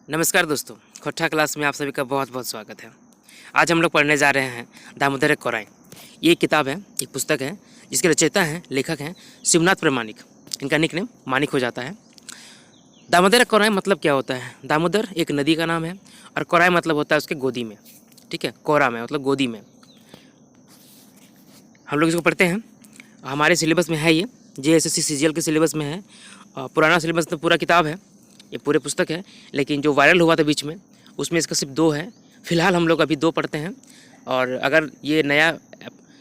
नमस्कार दोस्तों, खोट्ठा क्लास में आप सभी का बहुत बहुत स्वागत है। आज हम लोग पढ़ने जा रहे हैं दामोदर कोराई। ये किताब है, एक पुस्तक है जिसके रचयिता हैं, लेखक हैं शिवनाथ प्रामाणिक। इनका निकनेम मानिक हो जाता है। दामोदर कोराई मतलब क्या होता है? दामोदर एक नदी का नाम है और कोराई मतलब होता है उसके गोदी में। ठीक है, कोरा में मतलब गोदी में। हम लोग इसको पढ़ते हैं, हमारे सिलेबस में है ये, JSSC CGL के सिलेबस में है। पुराना सिलेबस तो पूरा किताब है, ये पूरे पुस्तक है, लेकिन जो वायरल हुआ था बीच में उसमें इसका सिर्फ 2 है। फिलहाल हम लोग अभी 2 पढ़ते हैं, और अगर ये नया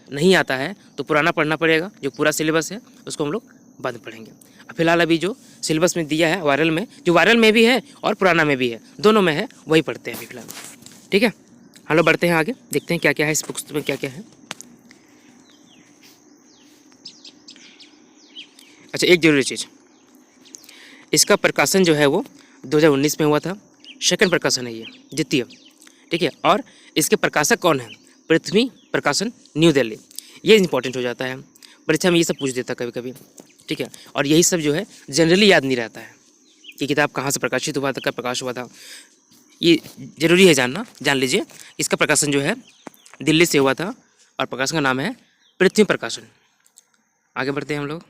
नहीं आता है तो पुराना पढ़ना पड़ेगा। जो पूरा सिलेबस है उसको हम लोग बाद में पढ़ेंगे। फिलहाल अभी जो सिलेबस में दिया है वायरल में, जो वायरल में भी है और पुराना में भी है, दोनों में है, वही पढ़ते हैं अभी फिलहाल। ठीक है, हम लोग बढ़ते हैं आगे, देखते हैं क्या क्या है इस पुस्तक में, क्या क्या है। अच्छा, एक जरूरी चीज़, इसका प्रकाशन जो है वो 2019 में हुआ था। सेकंड प्रकाशन है ये, द्वितीय। ठीक है, और इसके प्रकाशक कौन है? पृथ्वी प्रकाशन, न्यू दिल्ली। ये इंपॉर्टेंट हो जाता है, परीक्षा में ये सब पूछ देता कभी कभी। ठीक है, और यही सब जो है जनरली याद नहीं रहता है कि किताब कहाँ से प्रकाशित हुआ था, कब प्रकाश हुआ था। ये जरूरी है जानना, जान लीजिए। इसका प्रकाशन जो है दिल्ली से हुआ था और प्रकाशन का नाम है पृथ्वी प्रकाशन। आगे बढ़ते हैं हम लोग।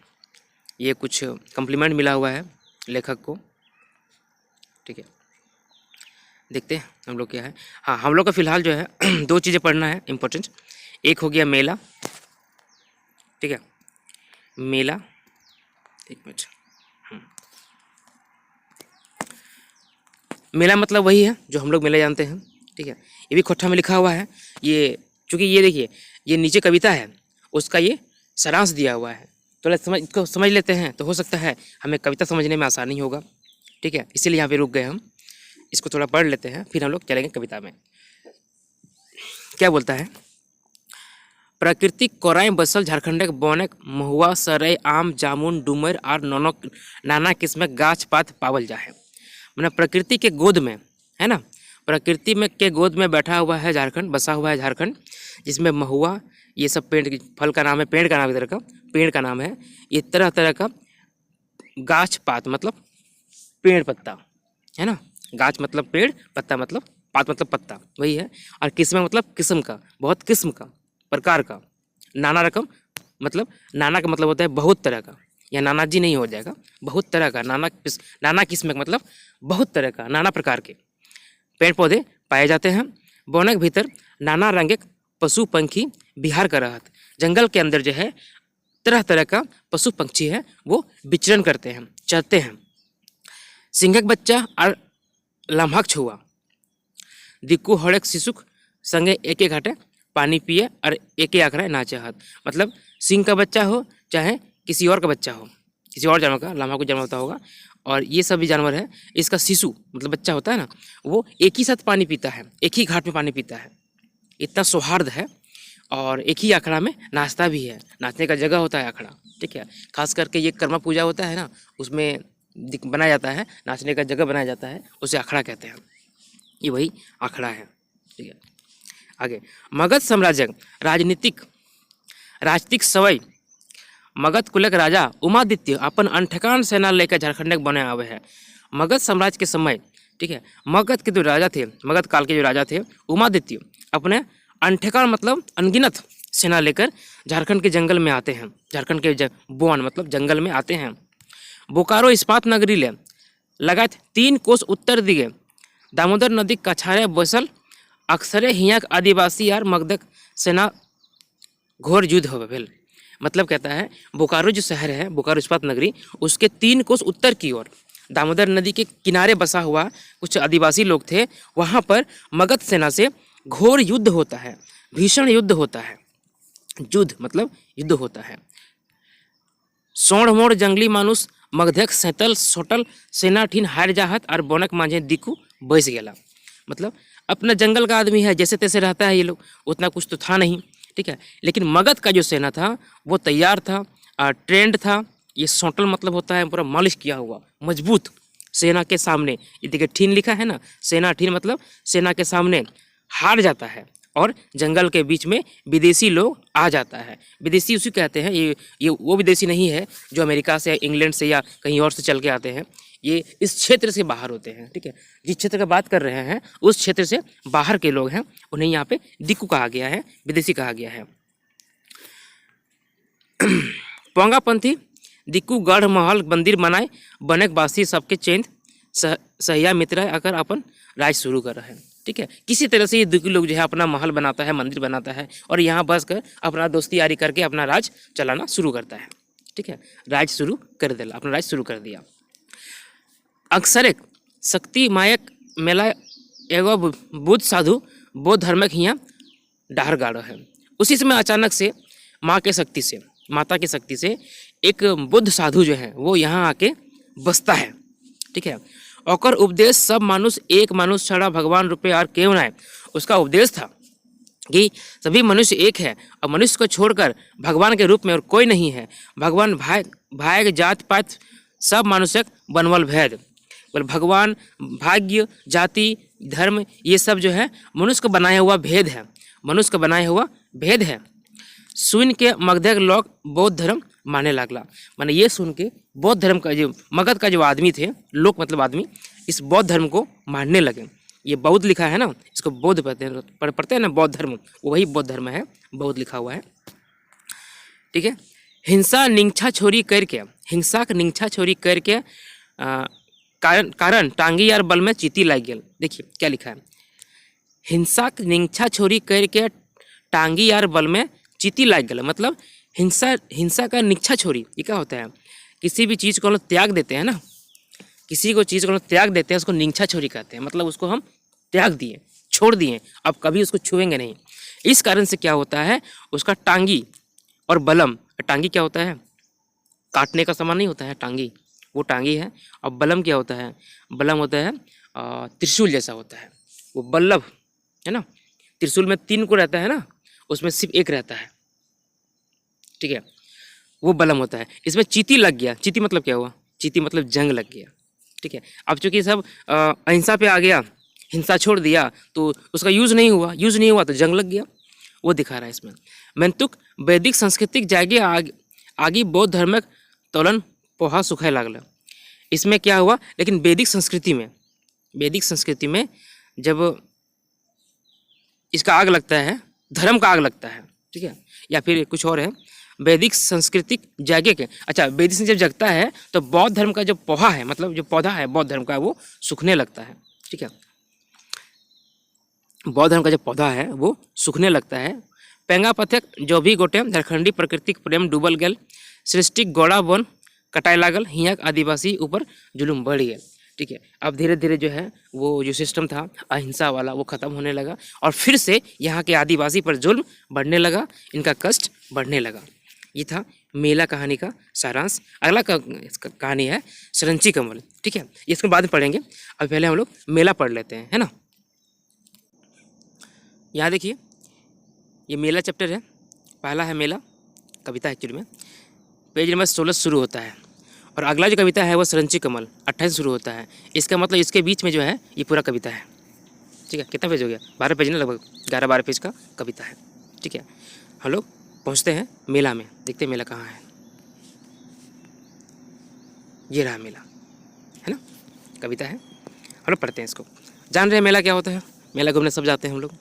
ये कुछ कम्प्लीमेंट मिला हुआ है लेखक को। ठीक है, देखते हैं हम लोग क्या है। हाँ, हम लोग का फिलहाल जो है 2 चीज़ें पढ़ना है इम्पोर्टेंट। एक हो गया मेला। ठीक है, मेला, एक मिनट। मेला मतलब वही है जो हम लोग मेला जानते हैं। ठीक है, ये भी खोट्ठा में लिखा हुआ है। ये चूँकि ये देखिए, ये नीचे कविता है, उसका ये सारांश दिया हुआ है, तो इसको समझ लेते हैं तो हो सकता है हमें कविता समझने में आसानी होगा। ठीक है, इसीलिए यहाँ पे रुक गए हम। इसको थोड़ा पढ़ लेते हैं, फिर हम लोग चलेंगे कविता में। क्या बोलता है? प्राकृतिक कोराई बसल झारखंडक बोनक महुआ सरय आम जामुन डुमर और नाना किस्म गाछ पात पावल जाए। मतलब प्रकृति के गोद में, है ना, प्रकृति में के गोद में बैठा हुआ है झारखंड, बसा हुआ है झारखंड, जिसमें महुआ, ये सब पेड़, फल का नाम है, पेड़ का नाम, इधर का पेड़ का नाम है। ये तरह तरह का गाछ पात मतलब पेड़ पत्ता, है ना। गाछ मतलब पेड़, पत्ता मतलब, पात मतलब पत्ता, वही है। और किस्म मतलब किस्म का, बहुत किस्म का, प्रकार का। नाना रकम मतलब, नाना का मतलब होता है बहुत तरह का, या नाना जी नहीं हो जाएगा, बहुत तरह का। नाना किस्म का मतलब बहुत तरह का, नाना प्रकार के पेड़ पौधे पाए जाते हैं। बोनक भीतर नाना रंग पशु पंखी बिहार का रहत। जंगल के अंदर जो है तरह तरह का पशु पंक्षी है, वो विचरण करते हैं, चरते हैं। सिंहक बच्चा और लम्हक छुआ दिक्कू हड़क शिशुक संगे एक एक घाटे पानी पिए और एक ही आखड़ा नाचे हाथ। मतलब सिंह का बच्चा हो चाहे किसी और का बच्चा हो, किसी और जानवर का, लम्हा को जन्म होता होगा, और ये सब भी जानवर है, इसका शिशु मतलब बच्चा होता है ना, वो एक ही साथ पानी पीता है, एक ही घाट में पानी पीता है। इतना सौहार्द है, और एक ही अखड़ा में नाचता भी है। नाचने का जगह होता है अखड़ा। ठीक है, खास करके ये कर्मा पूजा होता है ना, उसमें बनाया जाता है, नाचने का जगह बनाया जाता है, उसे अखड़ा कहते हैं। ये वही अखड़ा है। ठीक है, आगे। मगध साम्राज्य राजनीतिक सवय मगध कुलक राजा उमादित्य अपन अनठकान सेना लेकर झारखंड बने आवे है। मगध साम्राज्य के समय, ठीक है, मगध के जो राजा थे, मगध काल के जो राजा थे उमादित्य, अपने अनठकान मतलब अनगिनत सेना लेकर झारखंड के जंगल में आते हैं। झारखंड के बोन मतलब जंगल में आते हैं। बोकारो इस्पात नगरी ले लगात 3 कोस उत्तर दिगे दामोदर नदी कछारे बसल अक्सरे हियाक आदिवासी और मगधक सेना घोर युद्ध हो भेल। मतलब कहता है बोकारो जो शहर है, बोकारो इस्पात नगरी, उसके 3 कोस उत्तर की ओर दामोदर नदी के किनारे बसा हुआ कुछ आदिवासी लोग थे। वहाँ पर मगध सेना से घोर युद्ध होता है, भीषण युद्ध होता है। युद्ध मतलब युद्ध होता है। सोड़ मोड़ जंगली मानुष मगधक सैतल सोटल सेना ठीन हार जाहत और बोनक मांझे दिक्कू बैस गेला। मतलब अपना जंगल का आदमी है, जैसे तैसे रहता है ये लोग, उतना कुछ तो था नहीं। ठीक है, लेकिन मगध का जो सेना था वो तैयार था, ट्रेंड था। ये सोटल मतलब होता है पूरा मालिश किया हुआ, मजबूत सेना के सामने। ये देखिए ठीन लिखा है ना, सेना ठीन मतलब सेना के सामने हार जाता है और जंगल के बीच में विदेशी लोग आ जाता है। विदेशी उसी कहते हैं, ये वो विदेशी नहीं है जो अमेरिका से, इंग्लैंड से या कहीं और से चल के आते हैं। ये इस क्षेत्र से बाहर होते हैं, ठीक है। जिस क्षेत्र का बात कर रहे हैं उस क्षेत्र से बाहर के लोग हैं, उन्हें यहाँ पे दिक्कू कहा गया है, विदेशी कहा गया है। पोंगापंथी दिक्कू गढ़ महल मंदिर बनाए बनक बासी सबके चेंद सहिया मित्र अगर अपन राज शुरू कर रहे हैं, ठीक है। किसी तरह से ये दिक्कू लोग जो है अपना महल बनाता है, मंदिर बनाता है और यहाँ बस कर अपना दोस्ती यारी करके अपना राज चलाना शुरू करता है, ठीक है। राज शुरू कर दिया, अपना राज शुरू कर दिया। अक्सर एक शक्ति मायक मेला एगो बुद्ध साधु बौद्ध धर्मक हियाँ डाहर गाड़ो है। उसी समय अचानक से माता की शक्ति से एक बुद्ध साधु जो है वो यहाँ आके बसता है, ठीक है। और उपदेश सब मानुष एक मानुष छड़ा भगवान रूपे और क्यों ना है। उसका उपदेश था कि सभी मनुष्य एक है और मनुष्य को छोड़कर भगवान के रूप में और कोई नहीं है। भगवान भाग्य जात पात सब मानुषक बनवल भेद, भगवान भाग्य जाति धर्म ये सब जो है मनुष्य का बनाया हुआ भेद है, मनुष्य का बनाया हुआ भेद है। सुन के मगध लोग बौद्ध धर्म माने लगला। माने ये सुन के बौद्ध धर्म का जो मगध का जो आदमी थे, लोग मतलब आदमी, इस बौद्ध धर्म को मानने लगे। ये बौद्ध लिखा है ना, इसको बौद्ध पढ़ते हैं ना, बौद्ध धर्म, वही बौद्ध धर्म है, बौद्ध लिखा हुआ है, ठीक है। हिंसा निंक्षा छोरी करके, हिंसा का निंक्षा छोरी करके कारण टांगी यार बल में चीती लग गया। देखिए क्या लिखा है, हिंसा निंक्षा छोरी करके टांगी यार बल में चीती लग गया। मतलब हिंसा का निक्षा छोरी, ये क्या होता है, किसी भी चीज़ को हम लोग त्याग देते हैं ना, किसी को चीज़ को हम लोग त्याग देते हैं, उसको निंक्षा छोरी कहते हैं। मतलब उसको हम त्याग दिए, छोड़ दिए, अब कभी उसको छुएंगे नहीं। इस कारण से क्या होता है, उसका टांगी और बलम, टांगी क्या होता है, काटने का सामान नहीं होता है टांगी, वो टांगी है। और बलम क्या होता है, बलम होता है त्रिशूल जैसा होता है, वो बल्लभ है ना। त्रिशूल में 3 को रहता है ना, उसमें सिर्फ एक रहता है, ठीक है, वो बलम होता है। इसमें चीती लग गया, चीती मतलब क्या हुआ, चीती मतलब जंग लग गया, ठीक है। अब चूंकि सब अहिंसा पे आ गया, हिंसा छोड़ दिया, तो उसका यूज़ नहीं हुआ तो जंग लग गया, वो दिखा रहा है इसमें। मैंतुक वैदिक सांस्कृतिक जागे आगे बौद्ध धर्मक तोलन पोहा सुखाए लागल। इसमें क्या हुआ, लेकिन वैदिक संस्कृति में जब इसका आग लगता है, धर्म का आग लगता है, ठीक है, या फिर कुछ और है, वैदिक सांस्कृतिक जागे के, अच्छा वैदिक जब जगता है तो बौद्ध धर्म का जो पोहा है, मतलब जो पौधा है बौद्ध धर्म का, वो सूखने लगता है, ठीक है। बौद्ध धर्म का जो पौधा है वो सूखने लगता है। पेंगा पथक जो भी गोटे झारखंडी प्राकृतिक प्रेम डूबल गल, सृष्टि गोड़ा वन कटाए लागल, हियाँ आदिवासी ऊपर जुलूम बढ़ गया, ठीक है। अब धीरे धीरे जो है वो जो सिस्टम था अहिंसा वाला वो ख़त्म होने लगा और फिर से यहाँ के आदिवासी पर जुल्म बढ़ने लगा, इनका कष्ट बढ़ने लगा। ये था मेला कहानी का सारांश। अगला कहानी है सरंची कमल, ठीक है, इसको बाद में पढ़ेंगे। अब पहले हम लोग मेला पढ़ लेते हैं, है ना। यहाँ देखिए ये मेला चैप्टर है, पहला है मेला, कविता एक्चुअली में पेज नंबर 16 शुरू होता है। और अगला जो कविता है वो सरंची कमल 28 शुरू होता है। इसका मतलब इसके बीच में जो है ये पूरा कविता है, ठीक है। कितना पेज हो गया, 12 पेज ना, लगभग 11-12 पेज का कविता है, ठीक है। हम लोग पहुँचते हैं मेला में, देखते हैं मेला कहाँ है। ये रहा मेला, है ना, कविता है, हम लोग पढ़ते हैं इसको। जान रहे हैं मेला क्या होता है, मेला घूमने सब जाते हैं हम लोग,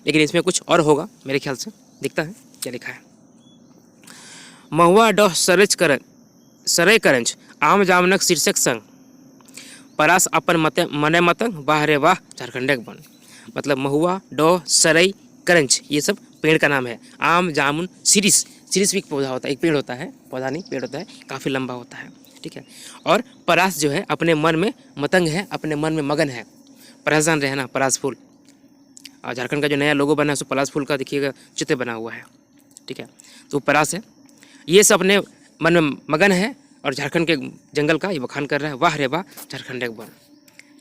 लेकिन इसमें कुछ और होगा मेरे ख्याल से। दिखता है क्या लिखा है, महुआ डोह सरय करंज आम जामनक शीर्षक संग परास अपन मने मतंग वाह रे वाह झारखंडे बन। मतलब महुआ डोह सरई करंज ये सब पेड़ का नाम है। आम जामुन शिरीष भी एक पौधा होता है, एक पेड़ होता है, पौधा नहीं पेड़ होता है, काफ़ी लंबा होता है, ठीक है। और परास जो है अपने मन में मतंग है, अपने मन में मगन है। परास जान रहे हैं ना, परास फूल, और झारखंड का जो नया लोगो बना है उसमें पलाश फूल का देखिएगा चित्र बना हुआ है, ठीक है। तो परास है, ये सब अपने मन में मगन है और झारखंड के जंगल का ये बखान कर रहा है। वाह रे वाह झारखंडे बन।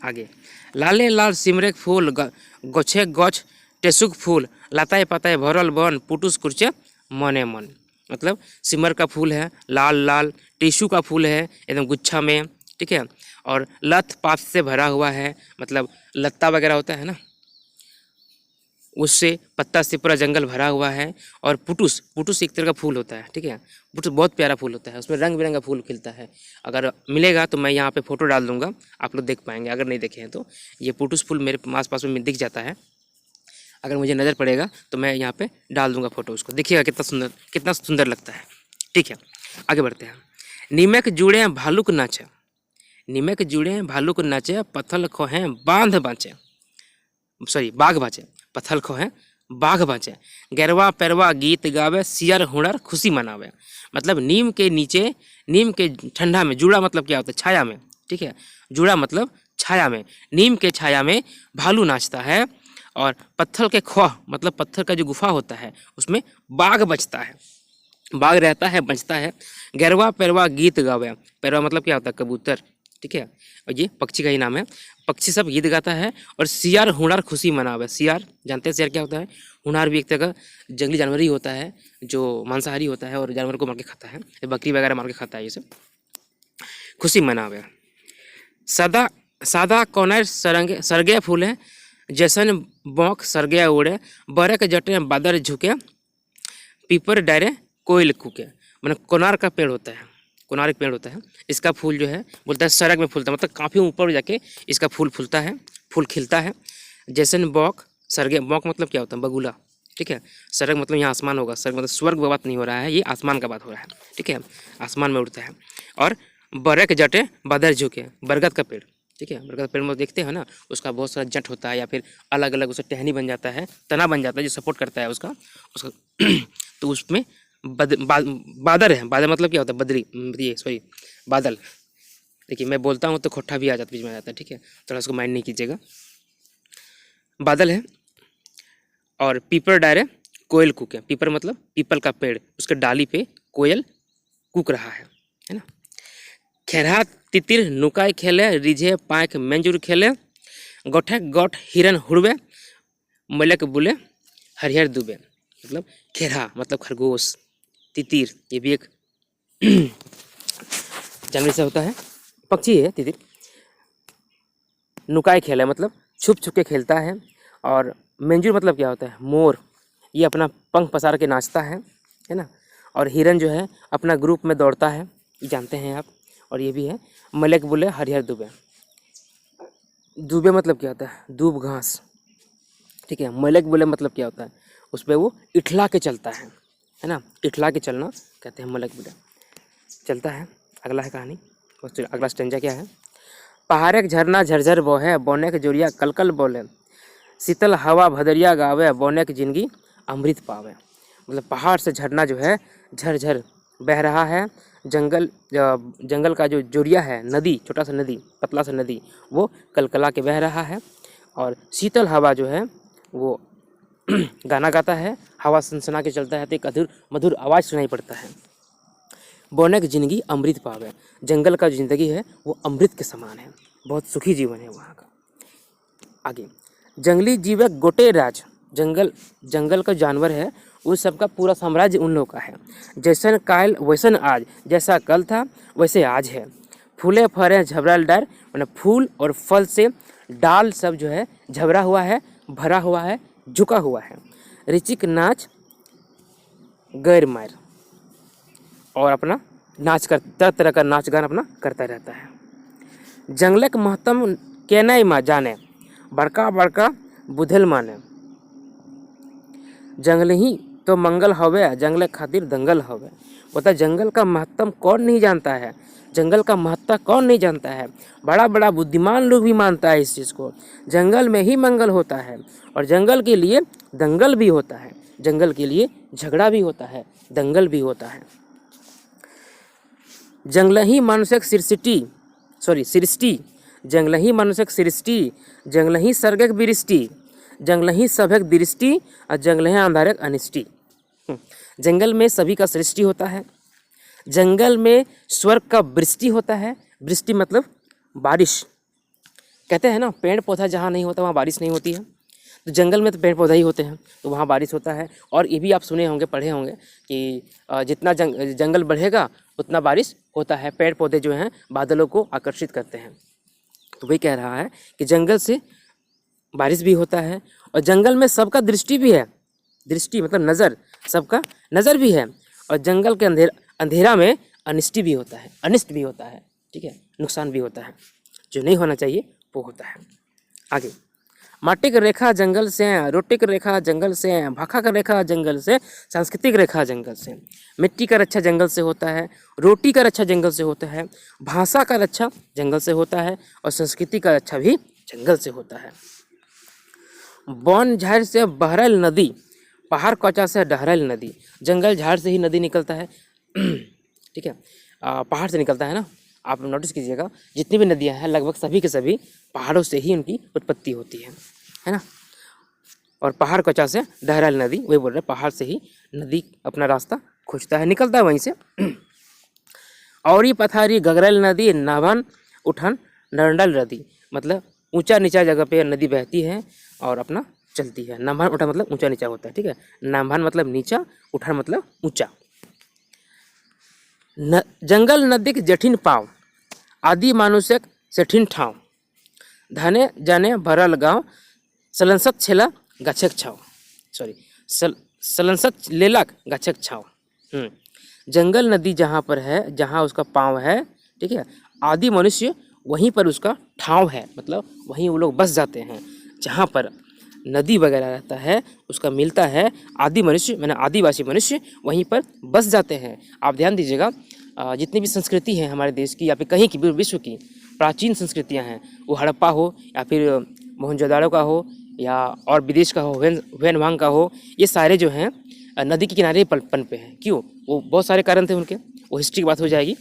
आगे लाले लाल सिमरेक फूल गोछे गोछ टेसुक फूल लताए पताए भरल बन पुटुस कुर्चे मने मन। मतलब सिमर का फूल है, लाल लाल, टिशू का फूल है एकदम गुच्छा में, ठीक है, और लत पात से भरा हुआ है, मतलब लत्ता वगैरह होता है ना, उससे पत्ता से पूरा जंगल भरा हुआ है। और पुटुस, पुटुस एक तरह का फूल होता है, ठीक है। पुटुस बहुत प्यारा फूल होता है, उसमें रंग बिरंगा फूल खिलता है। अगर मिलेगा तो मैं यहाँ पे फोटो डाल दूंगा, आप लोग देख पाएंगे। अगर नहीं देखे हैं तो ये पुटुस फूल मेरे आस पास में दिख जाता है। अगर मुझे नज़र पड़ेगा तो मैं यहाँ पे डाल दूंगा फोटो, उसको देखिएगा कितना सुंदर लगता है, ठीक है। आगे बढ़ते हैं। नीमक जुड़े भालुक नाचे, नीमक जुड़े भालुक नाचे, पत्थल खोहे बांध बाँचे, सॉरी बाघ बाँचे, पत्थल खोहे बाघ बाँचे, गैरवा पैरवा गीत गावे, सियर हुनर खुशी मनावे। मतलब नीम के नीचे, नीम के ठंडा में, जुड़ा मतलब क्या होता है, छाया में, ठीक है। जुड़ा मतलब छाया में, नीम के छाया में भालू नाचता है। और पत्थर के खोह मतलब पत्थर का जो गुफा होता है उसमें बाघ बचता है, बाघ रहता है, बचता है। गैरवा पैरवा गीत गावे, पैरवा मतलब क्या होता है, कबूतर, ठीक है। और ये पक्षी का ही नाम है, पक्षी सब गीत गाता है। और सियार हुनर खुशी मनावे, सियार जानते हैं सियार क्या होता है, हुनर भी एक तरह का जंगली जानवर ही होता है जो मांसाहारी होता है और जानवर को मार के खाता है, बकरी वगैरह मार के खाता है, ये सब खुशी मनावे। सदा सादा कौनर सरगे फूले, जैसन बौक सरगे उड़े, बरक जटे बादर झुके, पीपर डायरे कोयल कूके। मतलब कोनार का पेड़ होता है, कोनार एक पेड़ होता है, इसका फूल जो है बोलता है सरग में फूलता है, मतलब काफ़ी ऊपर जाके इसका फूल फूलता है, फूल खिलता है। जैसन बौक सरगे, बौक मतलब क्या होता है, बगुला, ठीक है। सरग मतलब यहाँ आसमान होगा, सरग मतलब स्वर्ग में बात नहीं हो रहा है, ये आसमान का बात हो रहा है, ठीक है, आसमान में उड़ता है। और बरक जटे बादर झुके, बरगद का पेड़, ठीक है। बरगद पेड़ में देखते हैं ना, उसका बहुत सारा जट होता है या फिर अलग अलग उससे टहनी बन जाता है, तना बन जाता है जो सपोर्ट करता है उसका तो उसमें बादल है, बादल मतलब क्या होता है, बदरी, ये सॉरी बादल। देखिए मैं बोलता हूँ तो खोट्ठा भी आ जाता, बीच में आ जाता है, ठीक है, थोड़ा उसको माइंड नहीं कीजिएगा। बादल है। और पीपर डायरे कोयल कूके, पीपर मतलब पीपल का पेड़, उसके डाली पे कोयल कूक रहा है ना। खेरहा तितिर नुकाय खेले, रिझे पाँख मेंजुर खेले, गोठे गोठ हिरन हुड़वे, मलक बुले हरिहर दुबे। मतलब खेरहा मतलब खरगोश, तितिर ये भी एक जानवर से होता है, पक्षी है तितिर। नुकाय खेले मतलब छुप छुप के खेलता है। और मेंजुर मतलब क्या होता है, मोर, ये अपना पंख पसार के नाचता है ना। और हिरन जो है अपना ग्रुप में दौड़ता है, ये जानते हैं आप। और ये भी है मलक बुले हरिहर दुबे, दुबे मतलब क्या होता है, दूब घास, ठीक है। मलक बुले मतलब क्या होता है, उस पर वो इठला के चलता है ना, इठला के चलना कहते हैं मलक बुले, चलता है। अगला है कहानी, अगला स्टेंजा क्या है। पहाड़ के झरना झरझर बोहे, बोने के जोरिया कलकल बोले, शीतल हवा भदरिया गावे, बोने की जिंदगी अमृत पावे। मतलब पहाड़ से झरना जो है झरझर बह रहा है, जंगल का जो जोरिया है, नदी, छोटा सा नदी, पतला सा नदी, वो कलकला के बह रहा है। और शीतल हवा जो है वो गाना गाता है, हवा सनसना के चलता है तो एक मधुर आवाज़ सुनाई पड़ता है। बोने की जिंदगी अमृत पावे, जंगल का जिंदगी है वो अमृत के समान है, बहुत सुखी जीवन है वहाँ का। आगे जंगली जीव गोटे राज, जंगल का जानवर है उस सबका पूरा साम्राज्य उन लोगों का है। जैसन काल वैसन आज, जैसा कल था वैसे आज है। फूले फरे झबरल डार, मतलब फूल और फल से डाल सब जो है झबरा हुआ है, भरा हुआ है, झुका हुआ है। ऋचिक नाच गैर मार, और अपना नाच कर तरह तरह का नाच गान अपना करता रहता है। जंगलक महत्म के नहीं माँ जाने, बड़का बड़का बुधल माने, जंगल ही तो मंगल हवे, जंगल खातिर दंगल हवे। बता जंगल का महत्व कौन नहीं जानता है, जंगल का महत्व कौन नहीं जानता है। बड़ा बड़ा बुद्धिमान लोग भी मानता है इस चीज़ को। जंगल में ही मंगल होता है और जंगल के लिए दंगल भी होता है, जंगल के लिए झगड़ा भी होता है, दंगल भी होता है। जंगल ही मानुषक सृष्टि, जंगल ही मानुषक सृष्टि, जंगल ही सर्गक बिरिष्टि, जंगल ही सभक दृष्टि, और जंगल ही अंधारक अनिष्टि। जंगल में सभी का सृष्टि होता है, जंगल में स्वर्ग का वृष्टि होता है। वृष्टि मतलब बारिश, कहते हैं ना पेड़ पौधा जहाँ नहीं होता वहाँ बारिश नहीं होती है, तो जंगल में तो पेड़ पौधा ही होते हैं तो वहाँ बारिश होता है। और ये भी आप सुने होंगे, पढ़े होंगे कि जितना जंगल बढ़ेगा उतना बारिश होता है, पेड़ पौधे जो हैं बादलों को आकर्षित करते हैं। तो वही कह रहा है कि जंगल से बारिश भी होता है और जंगल में सबका दृष्टि भी है, दृष्टि मतलब नज़र, सबका नज़र भी है। और जंगल के अंधेरा में अनिष्ट भी होता है, अनिष्ट भी होता है, ठीक है, नुकसान भी होता है, जो नहीं होना चाहिए वो होता है। आगे, माटी की रेखा जंगल से, रोटी की रेखा जंगल से, भाखा का रेखा जंगल से, सांस्कृतिक रेखा जंगल से। मिट्टी का रक्षा जंगल से होता है, रोटी का रक्षा जंगल से होता है, भाषा का रक्षा जंगल से होता है, और संस्कृति का रक्षा भी जंगल से होता है। वन झाड़ से बहरल नदी, पहाड़ कोचा से डहरल नदी। जंगल झाड़ से ही नदी निकलता है, ठीक है, पहाड़ से निकलता है ना। आप नोटिस कीजिएगा, जितनी भी नदियां हैं लगभग सभी के सभी पहाड़ों से ही उनकी उत्पत्ति होती है ना। और पहाड़ कोचा से डहरल नदी, वही बोल रहे हैं, पहाड़ से ही नदी अपना रास्ता खोजता है, निकलता है वहीं से। औरी पथारी गगरल नदी, नाभन उठन नरंडल नदी, मतलब ऊंचा नीचा जगह पे नदी बहती है और अपना चलती है। नाभन उठन मतलब ऊंचा नीचा होता है, ठीक है। नाभन मतलब नीचा, उठन मतलब ऊंचा। जंगल नदी के जठिन पाव, आदि मानुषक सेठिन ठाव। धने जाने भरल गाँव, सलंसत छेला गाछक छाव, सॉरी सलंसत लेलक गाछक छाव। जंगल नदी जहाँ पर है, जहाँ उसका पाँव है, ठीक है, आदि मनुष्य वहीं पर उसका ठाव है, मतलब वहीं वो लोग बस जाते हैं। जहाँ पर नदी वगैरह रहता है उसका मिलता है, आदि मनुष्य मैंने आदिवासी मनुष्य वहीं पर बस जाते हैं। आप ध्यान दीजिएगा, जितनी भी संस्कृति है हमारे देश की या फिर कहीं की भी विश्व की प्राचीन संस्कृतियां हैं, वो हड़प्पा हो या फिर मोहनजोदाड़ो का हो या और विदेश का हो, हुएनवांग का हो, ये सारे जो हैं नदी के किनारे पनपे हैं। क्यों? वो बहुत सारे कारण थे उनके, वो हिस्ट्री की बात हो जाएगी।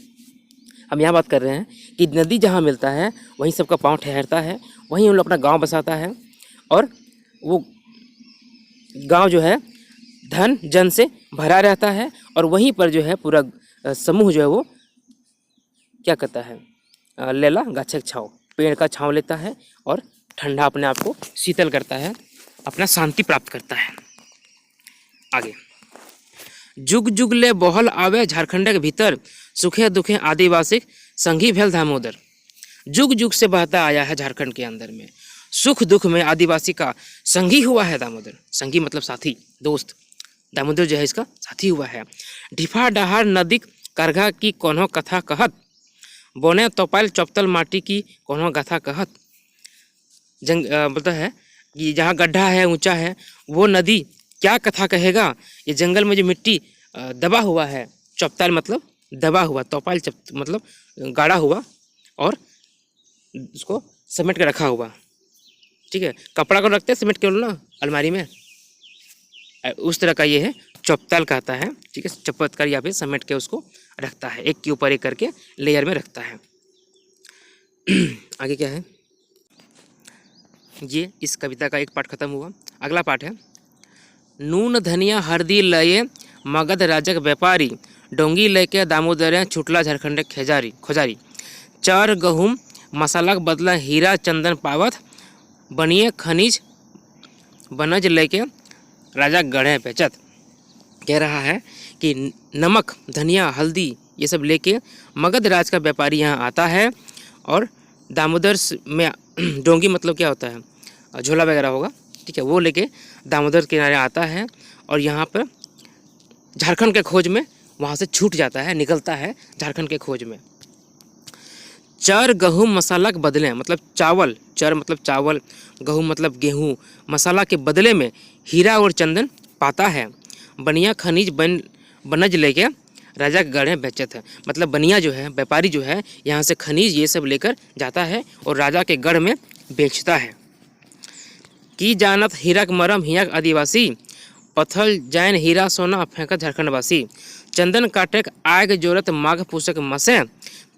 हम यहाँ बात कर रहे हैं कि नदी जहाँ मिलता है वहीं सबका पाँव ठहरता है, वहीं उन लोग अपना गाँव बसाता है, और वो गांव जो है धन जन से भरा रहता है, और वहीं पर जो है पूरा समूह जो है वो क्या करता है, लेला गाछक छाव, पेड़ का छांव लेता है और ठंडा अपने आप को शीतल करता है, अपना शांति प्राप्त करता है। आगे, जुग जुग ले बहल आवे झारखंड के भीतर, सुखे दुखे आदिवासी संगी भेल दामोदर। जुग जुग से बहता आया है झारखंड के अंदर में, सुख दुख में आदिवासी का संगी हुआ है दामोदर। संगी मतलब साथी, दोस्त। दामोदर जो है इसका साथी हुआ है। ढिफा डहार नदी करघा की कोनो कथा कहत, बोने तोपाल चौपतल माटी की कोनो गाथा कहत। बोलता है कि जहाँ गड्ढा है, ऊंचा है, वो नदी क्या कथा कहेगा। ये जंगल में जो मिट्टी दबा हुआ है, चौपताल मतलब दबा हुआ, तोपाल मतलब गाढ़ा हुआ और उसको समेट के रखा हुआ, ठीक है। कपड़ा को रखते हैं समेट के ना अलमारी में, उस तरह का ये है, चौपताल कहता है, ठीक है। चपतकर या फिर समेट के उसको रखता है, एक के ऊपर एक करके लेयर में रखता है। आगे क्या है, ये इस कविता का एक पार्ट खत्म हुआ। अगला पार्ट है, नून धनिया हरदी लये मगध राजक व्यापारी, डोंगी लेके दामोदर छुटला झारखंड खोजारी। चार गहूम मसाला बदला हीरा चंदन पावत, बनिए खनिज बनज लेके राजा गढ़े बेचत। कह रहा है कि नमक धनिया हल्दी ये सब लेके मगध राज का व्यापारी यहाँ आता है, और दामोदर में डोंगी मतलब क्या होता है, झोला वगैरह होगा, ठीक है, वो लेके दामोदर किनारे आता है और यहाँ पर झारखंड के खोज में वहाँ से छूट जाता है, निकलता है झारखंड के खोज में। चर गहूँ मसाला के बदले मतलब चावल, चर मतलब चावल, गहूँ मतलब गेहूँ, मसाला के बदले में हीरा और चंदन पाता है। बनिया खनिज बनज लेके राजा के गढ़े बेचत है, मतलब बनिया जो है, व्यापारी जो है, यहाँ से खनिज ये सब लेकर जाता है और राजा के गढ़ में बेचता है। की जानत हीरा के मरम हिया आदिवासी, पत्थल जैन हीरा सोना फेंकत झारखंडवासी। चंदन काटे आग जोरत माघ पूसक मसे,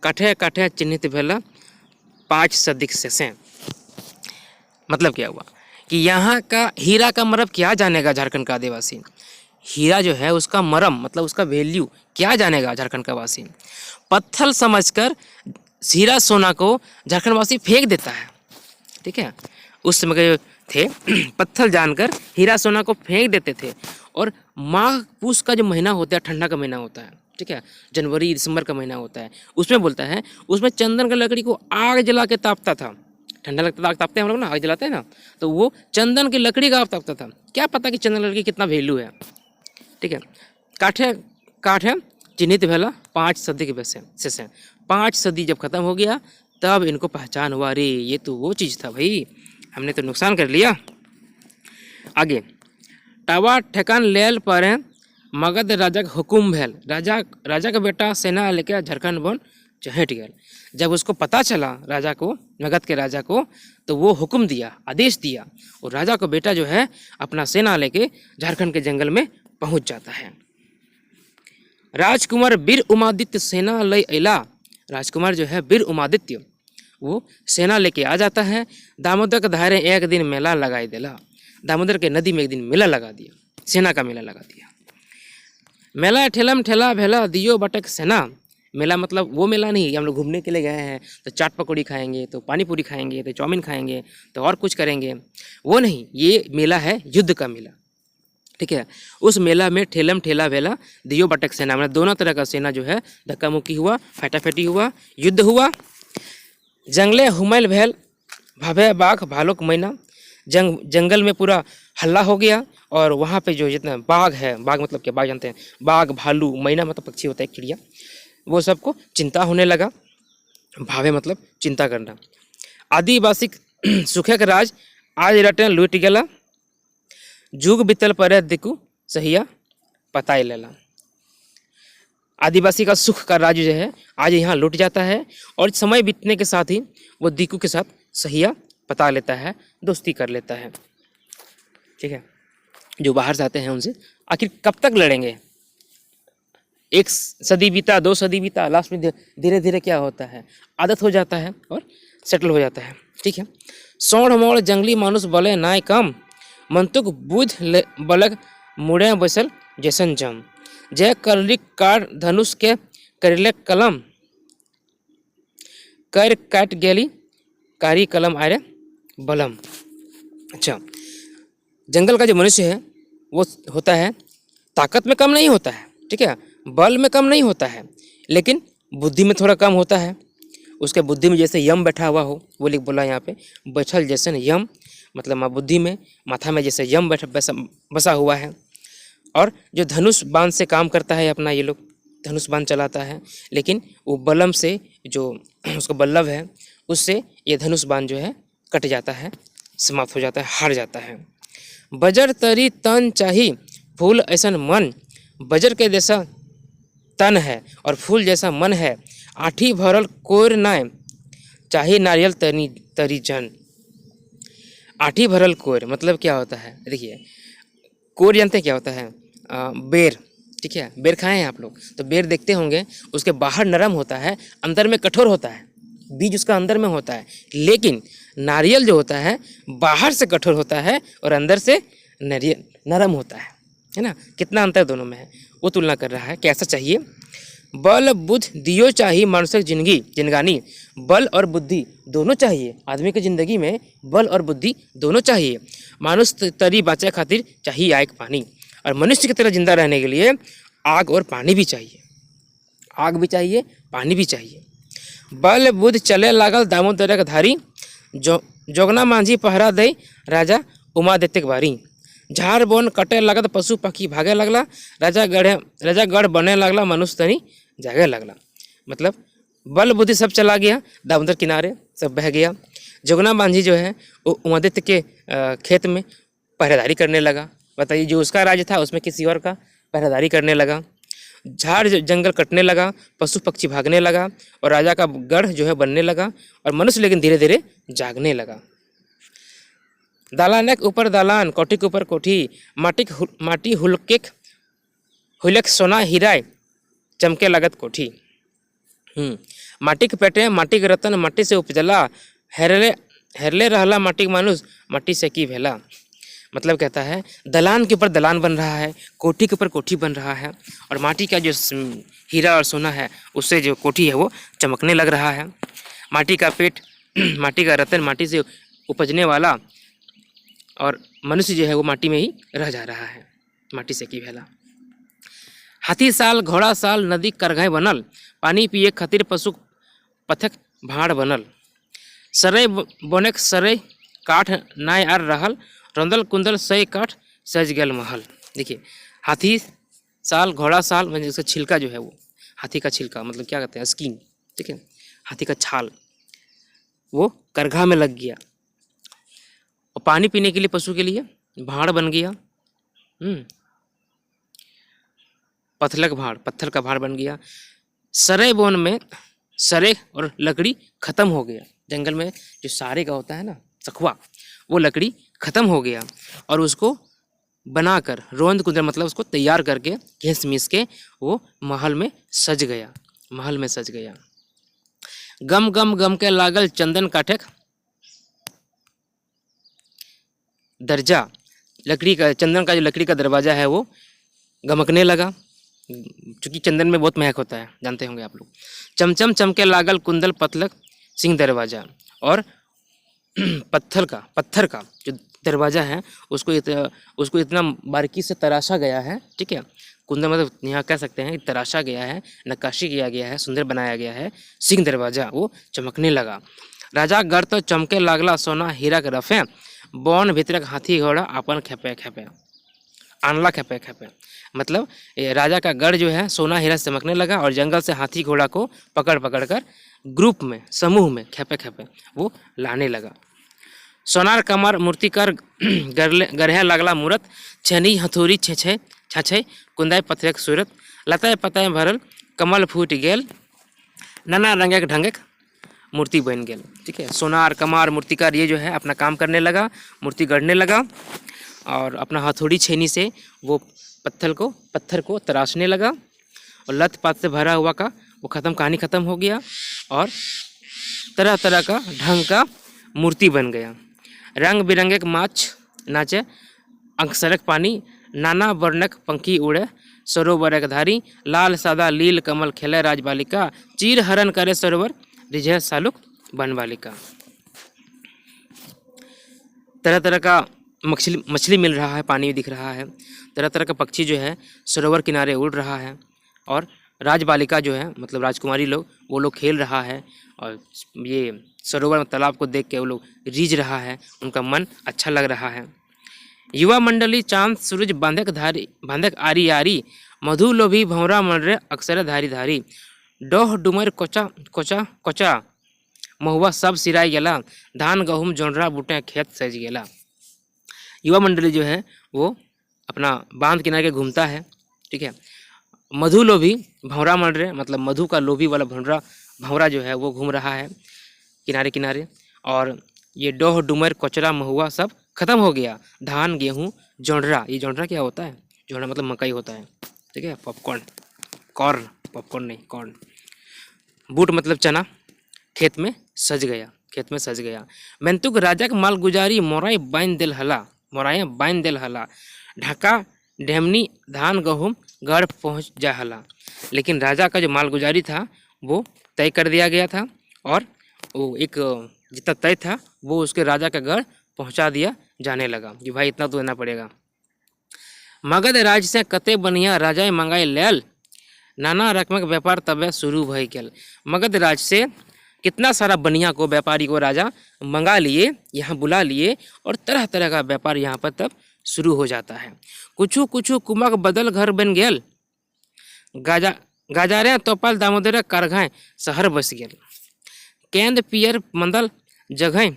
काठे काठे चिन्हित भेला 5 सदिक से। मतलब क्या हुआ कि यहाँ का हीरा का मरम क्या जानेगा झारखंड का आदिवासी, हीरा जो है उसका मरम मतलब उसका वैल्यू क्या जानेगा झारखंड का वासी। पत्थर समझकर हीरा सोना को झारखंड वासी फेंक देता है, ठीक है। उस समय के थे पत्थर जानकर हीरा सोना को फेंक देते थे। और माघ पूस का जो महीना होता है, ठंडा का महीना होता है, ठीक है, जनवरी दिसंबर का महीना होता है, उसमें बोलता है, उसमें चंदन का लकड़ी को आग जला के तापता था, ठंडा लगता था, आग तापते हैं हम लोग ना, आग जलाते हैं ना, तो वो चंदन की लकड़ी का आग तापता था। क्या पता कि चंदन लकड़ी कितना वैल्यू है। ठीक है, काठे काठे चिन्हित भेला 5 सदी के वैसे से 5 सदी जब खत्म हो गया तब इनको पहचान हुआ, अरे ये तो वो चीज़ था भाई, हमने तो नुकसान कर लिया। आगे टावा ठेकान लेल पर मगध राजा के हुकुम भेल, राजा का बेटा सेना लेकर झारखंड वन चहट गया। जब उसको पता चला राजा को, मगध के राजा को, तो वो हुक्म दिया, आदेश दिया, और राजा का बेटा जो है अपना सेना लेके झारखंड के जंगल में पहुंच जाता है। राजकुमार वीर उमादित्य सेना लय अला, राजकुमार जो है वीर उमादित्य वो सेना लेके आ जाता है। दामोदर के धारे एक दिन मेला लगाई देला, दामोदर के नदी में एक दिन मेला लगा दिया, सेना का मेला लगा दिया। मेला ठेलम ठेला भेला दियो बटक सेना, मेला मतलब वो मेला नहीं, हम लोग घूमने के लिए गए हैं तो चाट पकौड़ी खाएंगे, तो पानी पूरी खाएंगे, तो चाउमीन खाएंगे, तो और कुछ करेंगे, वो नहीं, ये मेला है युद्ध का मेला। ठीक है, उस मेला में ठेलम ठेला भेला दियो बटक सेना, मतलब दोनों तरह का सेना जो है धक्का मुक्की हुआ, फटाफटी हुआ, युद्ध हुआ। जंगले हुमैल भेल भव्य बाघ भालुक मैना, जंगल में पूरा हल्ला हो गया, और वहाँ पे जो जितना बाघ है, बाघ मतलब क्या, बाघ जानते हैं, बाघ भालू, मैना मतलब पक्षी होता है, चिड़िया, वो सबको चिंता होने लगा। भावे मतलब चिंता करना। आदिवासी सुखे के राज आज रटन लुट गला, जुग बीतल पर दिकू सहिया पताई लेला। आदिवासी का सुख का राज जो है आज यहाँ लुट जाता है, और समय बीतने के साथ ही वो दिकू के साथ सहिया पता लेता है, दोस्ती कर लेता है। ठीक है, जो बाहर से आते हैं उनसे आखिर कब तक लड़ेंगे, 1 सदी बीता, 2 सदी बीता, लास्ट में धीरे धीरे क्या होता है, आदत हो जाता है और सेटल हो जाता है। ठीक है, सौड़ मोड़ जंगली मानुष बले नाय कम, मंतुक बुझ बलक मुड़े बसल जैसन जम, जय करली कार धनुष के करिले कलम, कर काट गेली कारी कलम आरे बलम। अच्छा, जंगल का जो मनुष्य है वो होता है ताकत में कम नहीं होता है, ठीक है, बल में कम नहीं होता है, लेकिन बुद्धि में थोड़ा कम होता है। उसके बुद्धि में जैसे यम बैठा हुआ हो, वो लिख बोला यहाँ पे, बैठल जैसे यम, मतलब बुद्धि में, माथा में जैसे यम बसा हुआ है। और जो धनुष बाण से काम करता है अपना, ये लोग धनुष बाण चलाता है, लेकिन वो बलम से, जो उसका बल्लभ है, उससे ये धनुष बाण जो है कट जाता है, समाप्त हो जाता है, हार जाता है। बजर तरी तन चाही फूल ऐसन मन, बजर के जैसा तन है और फूल जैसा मन है, आठी भरल कोर नाय चाही नारियल तरी जन। आठी भरल कोर मतलब क्या होता है, देखिए कोर जानते हैं क्या होता है, बेर। ठीक है, बेर खाए हैं आप लोग, तो बेर देखते होंगे, उसके बाहर नरम होता है, अंदर में कठोर होता है, बीज उसका अंदर में होता है। लेकिन नारियल जो होता है बाहर से कठोर होता है और अंदर से नरम होता है ना, कितना अंतर दोनों में है, वो तुलना कर रहा है। कैसा चाहिए, बल बुद्ध दियो चाहिए मानसिक जिंदगानी, बल और बुद्धि दोनों चाहिए आदमी की ज़िंदगी में, बल और बुद्धि दोनों चाहिए। मानुष तरी बाँचे खातिर चाहिए आग पानी, और मनुष्य की तरह जिंदा रहने के लिए आग और पानी भी चाहिए, आग भी चाहिए, पानी भी चाहिए। बल बुद्ध चले लागल दामोदर के धारी, जोगना मांझी पहरा दे राजा उमादित्य के बारी, झाड़ बोन कटे लगत पशु पक्षी भागे लगला, राजा गढ़ बने लगला मनुष्य तनी जागे लगला। मतलब बल बुद्धि सब चला गया, दामोदर किनारे सब बह गया। जोगना मांझी जो है वो उमादित्य के खेत में पहरेदारी करने लगा। बताइए, जो उसका राज्य था उसमें किसी और का पहरेदारी करने लगा। झाड़ जंगल कटने लगा, पशु पक्षी भागने लगा, और राजा का गढ़ जो है बनने लगा, और मनुष्य लेकिन धीरे धीरे जागने लगा। दालान के ऊपर दालान, कोठी के ऊपर कोठी, माटी हुलक सोना हीरा चमके लगत कोठी। माटी के पेटे माटी के रतन माटी से उपजला, हेरले रहला माटी के मानुष माटी से की भेला। मतलब कहता है दलान के ऊपर दलान बन रहा है, कोठी के ऊपर कोठी बन रहा है, और माटी का जो हीरा और सोना है उससे जो कोठी है वो चमकने लग रहा है। माटी का पेट, माटी का रतन, माटी से उपजने वाला, और मनुष्य जो है वो माटी में ही रह जा रहा है, माटी से की भेला। हाथी साल घोड़ा साल नदी करघाय बनल, पानी पिए खातिर पशु पथक भाड़ बनल। सरई बोनेक सरई काठ नाय आर रहल, रंदल कुंदल सई काठ सज गेल महल। देखिए हाथी साल घोड़ा साल मतलब उसका छिलका जो है वो हाथी का छिलका मतलब क्या कहते हैं स्किन, ठीक है, हाथी का छाल वो करघा में लग गया। और पानी पीने के लिए पशु के लिए भाड़ बन गया। पत्थर का भाड़ बन गया। सरे बोन में सरे और लकड़ी खत्म हो गया। जंगल में जो सारे का होता है ना सखुआ, वो लकड़ी खत्म हो गया और उसको बनाकर रोंद कुंदर मतलब उसको तैयार करके घिस मिस के वो महल में सज गया। गम गम गम के लागल चंदन काठक दरजा, लकड़ी का चंदन का जो लकड़ी का दरवाजा है वो गमकने लगा, क्योंकि चंदन में बहुत महक होता है, जानते होंगे आप लोग। चमचम चमके लागल कुंदल पतलक सिंह दरवाजा, और पत्थर का जो दरवाजा है उसको इतना बारीकी से तराशा गया है, ठीक है। कुंदल मतलब यहाँ कह सकते हैं तराशा गया है, नक्काशी किया गया है, सुंदर बनाया गया है। सिंह दरवाजा वो चमकने लगा। राजा गढ़ तो चमके लागला सोना हीरा के रफे, बौन भीतरक हाथी घोड़ा अपन खेपे खेपे आनला खेपे खेपे, मतलब राजा का गढ़ जो है सोना हीरा से चमकने लगा और जंगल से हाथी घोड़ा को पकड़ पकड़ कर ग्रुप में समूह में खेपे खेपे वो लाने लगा। सोनार कमर मूर्तिकार गढ़े लगला मूरत, छनी हथौड़ी छे छाछे कुंदाय पत्थरक सूरत, लताए पताए भरल कमल फूट गेल, नाना रंगक ढंगक मूर्ति बन गेल, ठीक है। सोनार कमार मूर्तिकार ये जो है अपना काम करने लगा, मूर्ति गढ़ने लगा और अपना हथौड़ी छेनी से वो पत्थर को तराशने लगा और लत पात से भरा हुआ का वो कहानी ख़त्म हो गया और तरह तरह का ढंग का मूर्ति बन गया। रंग बिरंगे माछ नाचे, अंकसरक पानी, नाना वर्णक पंखी उड़े, सरोवरक धारी, लाल सादा लील कमल खेले राजबालिका, चीर हरण करे सरोवर रिझे सालुक बनबालिका। तरह तरह का मछली मिल रहा है, पानी दिख रहा है, तरह तरह का पक्षी जो है सरोवर किनारे उड़ रहा है और राजबालिका जो है मतलब राजकुमारी लोग वो लोग खेल रहा है और ये सरोवर में तालाब को देख के वो लोग रीझ रहा है, उनका मन अच्छा लग रहा है। युवा मंडली चांद सूरज बांधक आरी आरी, मधु लोभी भंवरा मनरे अक्सर धारी धारी, डोह डुमर कोचा कोचा कोचा महुआ सब सिराई गेला, धान गहूम जोनरा बूटे खेत सज गेला। युवा मंडली जो है वो अपना बांध किनारे के घूमता है, ठीक है। मधु लोभी भंवरा मन रहे मतलब मधु का लोभी वाला भंवरा जो है वो घूम रहा है किनारे किनारे, और ये डोह डुमर कोचरा महुआ सब खत्म हो गया। धान गेहूँ जोनरा, ये जोनरा क्या होता है? जोनरा मतलब मकई होता है, ठीक है। पॉपकॉर्न नहीं कॉर्न। बूट मतलब चना, खेत में सज गया। मेंतुक राजा के माल गुजारी, मोराई बाइन देल हला, ढाका ढेमनी धान गहूम गढ़ पहुँच जा हला। लेकिन राजा का जो मालगुजारी था वो तय कर दिया गया था और वो एक जितना तय था वो उसके राजा का गढ़ पहुँचा दिया जाने लगा कि भाई इतना तो देना पड़ेगा। मगध राज से कते बनिया राजाए मंगाई लेल, नाना रकमक व्यापार तबे शुरू भई गेल। मगध राज से कितना सारा बनिया को व्यापारी को राजा मंगा लिए, यहाँ बुला लिए और तरह तरह का व्यापार यहाँ पर तब शुरू हो जाता है। कुछू कुछू कुमक बदल घर बन गेल, गाजारे तोपल दामोदर कारघाय शहर बस गेल। केंद पियर मंदल जगह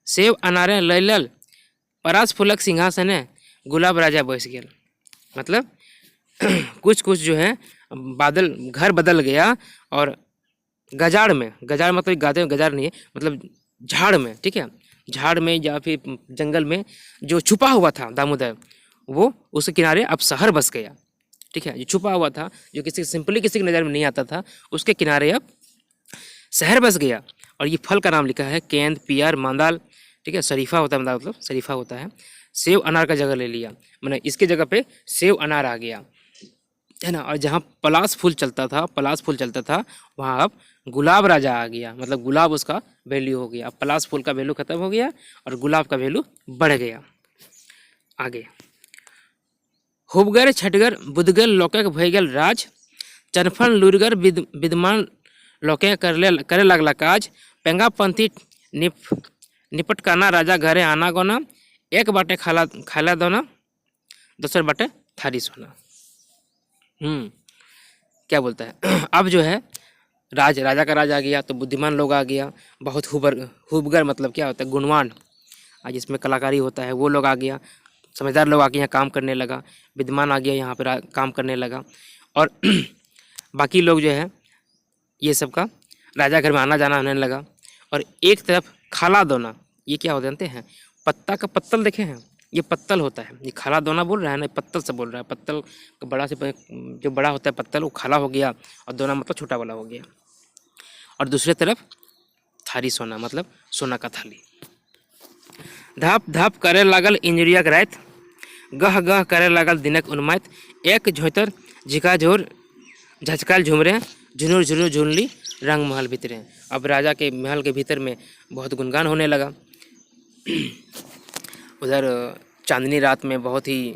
सेव अनारे लैलल, परास फूलक सिंहासने गुलाब राजा बस गेल। मतलब कुछ जो है घर बदल गया और गजार मतलब गजार नहीं है मतलब झाड़ में, ठीक है, झाड़ में या फिर जंगल में जो छुपा हुआ था दामोदर वो उसके किनारे अब शहर बस गया, ठीक है। जो छुपा हुआ था जो सिंपली किसी की नज़र में नहीं आता था उसके किनारे अब शहर बस गया। और ये फल का नाम लिखा है केंद पियर मांदाल, ठीक है। शरीफा होता है मतलब शरीफा होता है। सेव अनार का जगह ले लिया, मैंने इसके जगह पे सेव अनार आ गया, है ना। और जहाँ पलास फूल चलता था वहाँ अब गुलाब राजा आ गया, मतलब गुलाब उसका वैल्यू हो गया। अब पलास फूल का वैल्यू खत्म हो गया और गुलाब का वैल्यू बढ़ गया। आगे हुबगर छटगर बुदगल लोकक भय गेल राज, चनफन लुरगर विद्यमान लोके करे लगला काज, पेंगापंथी निप निपट करना राजा घरे आना गोना, एक बाटे खाला खाला दोना, दूसरे बाटे थारी सोना। क्या बोलता है अब जो है राजा का राज आ गया तो बुद्धिमान लोग आ गया, बहुत हुबगर मतलब क्या होता है गुणवान, जिसमें कलाकारी होता है वो लोग आ गया, समझदार लोग आके यहाँ काम करने लगा, विद्वान आ गया यहाँ पर काम करने लगा। और बाकी लोग जो है ये सब का राजा घर में आना जाना होने लगा। और एक तरफ खाला दोना, ये क्या हो जानते हैं, पत्ता का पत्तल देखे हैं, ये पत्तल होता है, ये खाला दोना बोल रहा है ना, पत्तल से बोल रहा है, पत्तल का बड़ा से जो बड़ा होता है पत्तल वो खाला हो गया और दोना मतलब छोटा वाला हो गया। और दूसरे तरफ थारी सोना मतलब सोना का थाली। धाप धाप करे लागल इंजरिया रात, गह गह करे लागल दिनक उन्माइत, एक झोतर झिकाझोर झचकाल झुमरे, झुनुर झुनुर झुनली रंग महल भीतरे। अब राजा के महल के भीतर में बहुत गुनगान होने लगा। उधर चांदनी रात में बहुत ही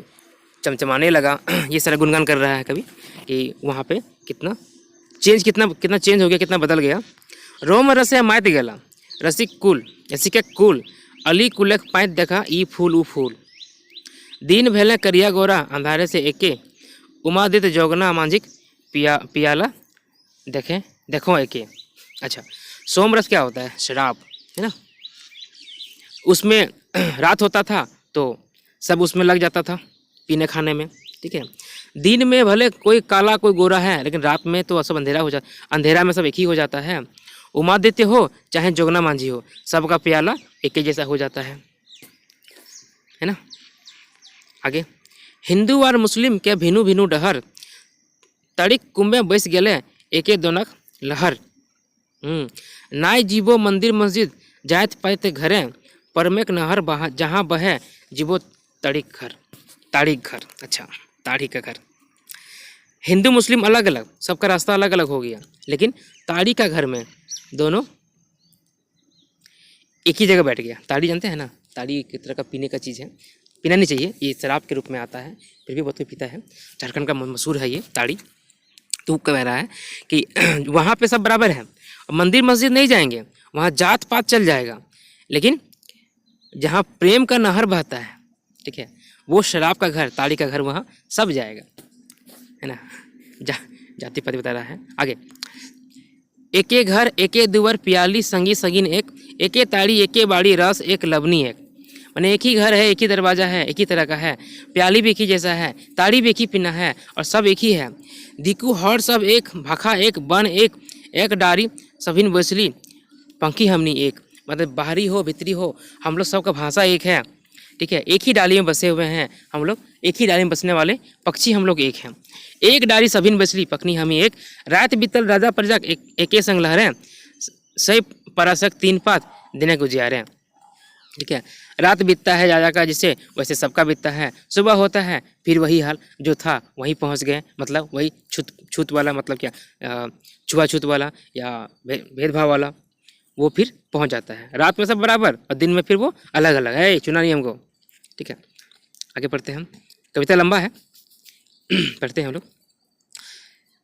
चमचमाने लगा। ये सारा गुनगान कर रहा है कभी कि वहाँ पे कितना चेंज हो गया, कितना बदल गया। रोम रसे माइत गला रसिक कुल रसिके कुल, अली कुलक पाइत देखा ई फूल ऊ फूल, दिन भेले करिया गोरा अंधारे से एके, उमादित्य जोगना मांझिक पियाला देखे देखो एके। अच्छा, सोमरस क्या होता है, शराब है ना। उसमें रात होता था तो सब उसमें लग जाता था पीने खाने में, ठीक है। दिन में भले कोई काला कोई गोरा है, लेकिन रात में तो सब अंधेरा हो जाता, अंधेरा में सब एक ही हो जाता है। उमादित्य हो चाहे जोगना मांझी हो, सबका प्याला एक ही जैसा हो जाता है ना। आगे, हिंदू और मुस्लिम के भिनु भिनु डहर, तड़िक कुंभे बैस गेले एके दोनक लहर। नाय जीवो मंदिर मस्जिद जायत पाते घरे, परमेक नहर जहाँ बहे जीवो तड़िक घर ताड़िक घर। अच्छा, ताड़ी का घर। हिंदू मुस्लिम अलग अलग, सबका रास्ता अलग अलग हो गया, लेकिन ताड़ी का घर में दोनों एक ही जगह बैठ गया। ताड़ी जानते हैं ना, ताड़ी एक तरह का पीने का चीज़ है, पीना नहीं चाहिए, ये शराब के रूप में आता है, फिर भी बहुत कोई पीता है। झारखंड का मशहूर है ये ताड़ी। तो कह रहा है कि वहाँ पे सब बराबर है, मंदिर मस्जिद नहीं जाएंगे, वहाँ जात पात चल जाएगा, लेकिन जहाँ प्रेम का नहर बहता है, ठीक है, वो शराब का घर ताड़ी का घर वहाँ सब जाएगा, है ना। जाति पाति बता रहा है। आगे, एके घर एके दुवर प्याली संगी सगीन एक, एके ताड़ी एके बाड़ी रस एक लवनी एक। माने एक ही घर है, एक ही दरवाजा है, एक ही तरह का है, प्याली भी एक ही जैसा है, ताड़ी भी एक ही पीना है, और सब एक ही है। दिकू हर सब एक, भाखा एक, बन एक, एक डारी सभिन बसली पंखी हमनी एक। मतलब बाहरी हो भीतरी हो, हम लोग सबका भाषा एक है, ठीक है। एक ही डाली में बसे हुए हैं हम लोग, एक ही डाली में बसने वाले पक्षी हम लोग एक हैं। एक डारी सभिन बसली पकनी हमी एक, रात बीतल राजा प्रजा एके संग लहरें, सही परासक तीन पात दिन गुजियारे। ठीक है, रात बीतता है राजा का जिससे, वैसे सबका बीतता है। सुबह होता है फिर वही हाल जो था वहीं पहुंच गए, मतलब वही छूत वाला, मतलब क्या छुआछूत वाला या भेदभाव वाला, वो फिर पहुंच जाता है। रात में सब बराबर और दिन में फिर वो अलग अलग है, चुना नहीं हमको। ठीक है, आगे पढ़ते हैं हम। कविता लंबा है, पढ़ते हैं हम लोग।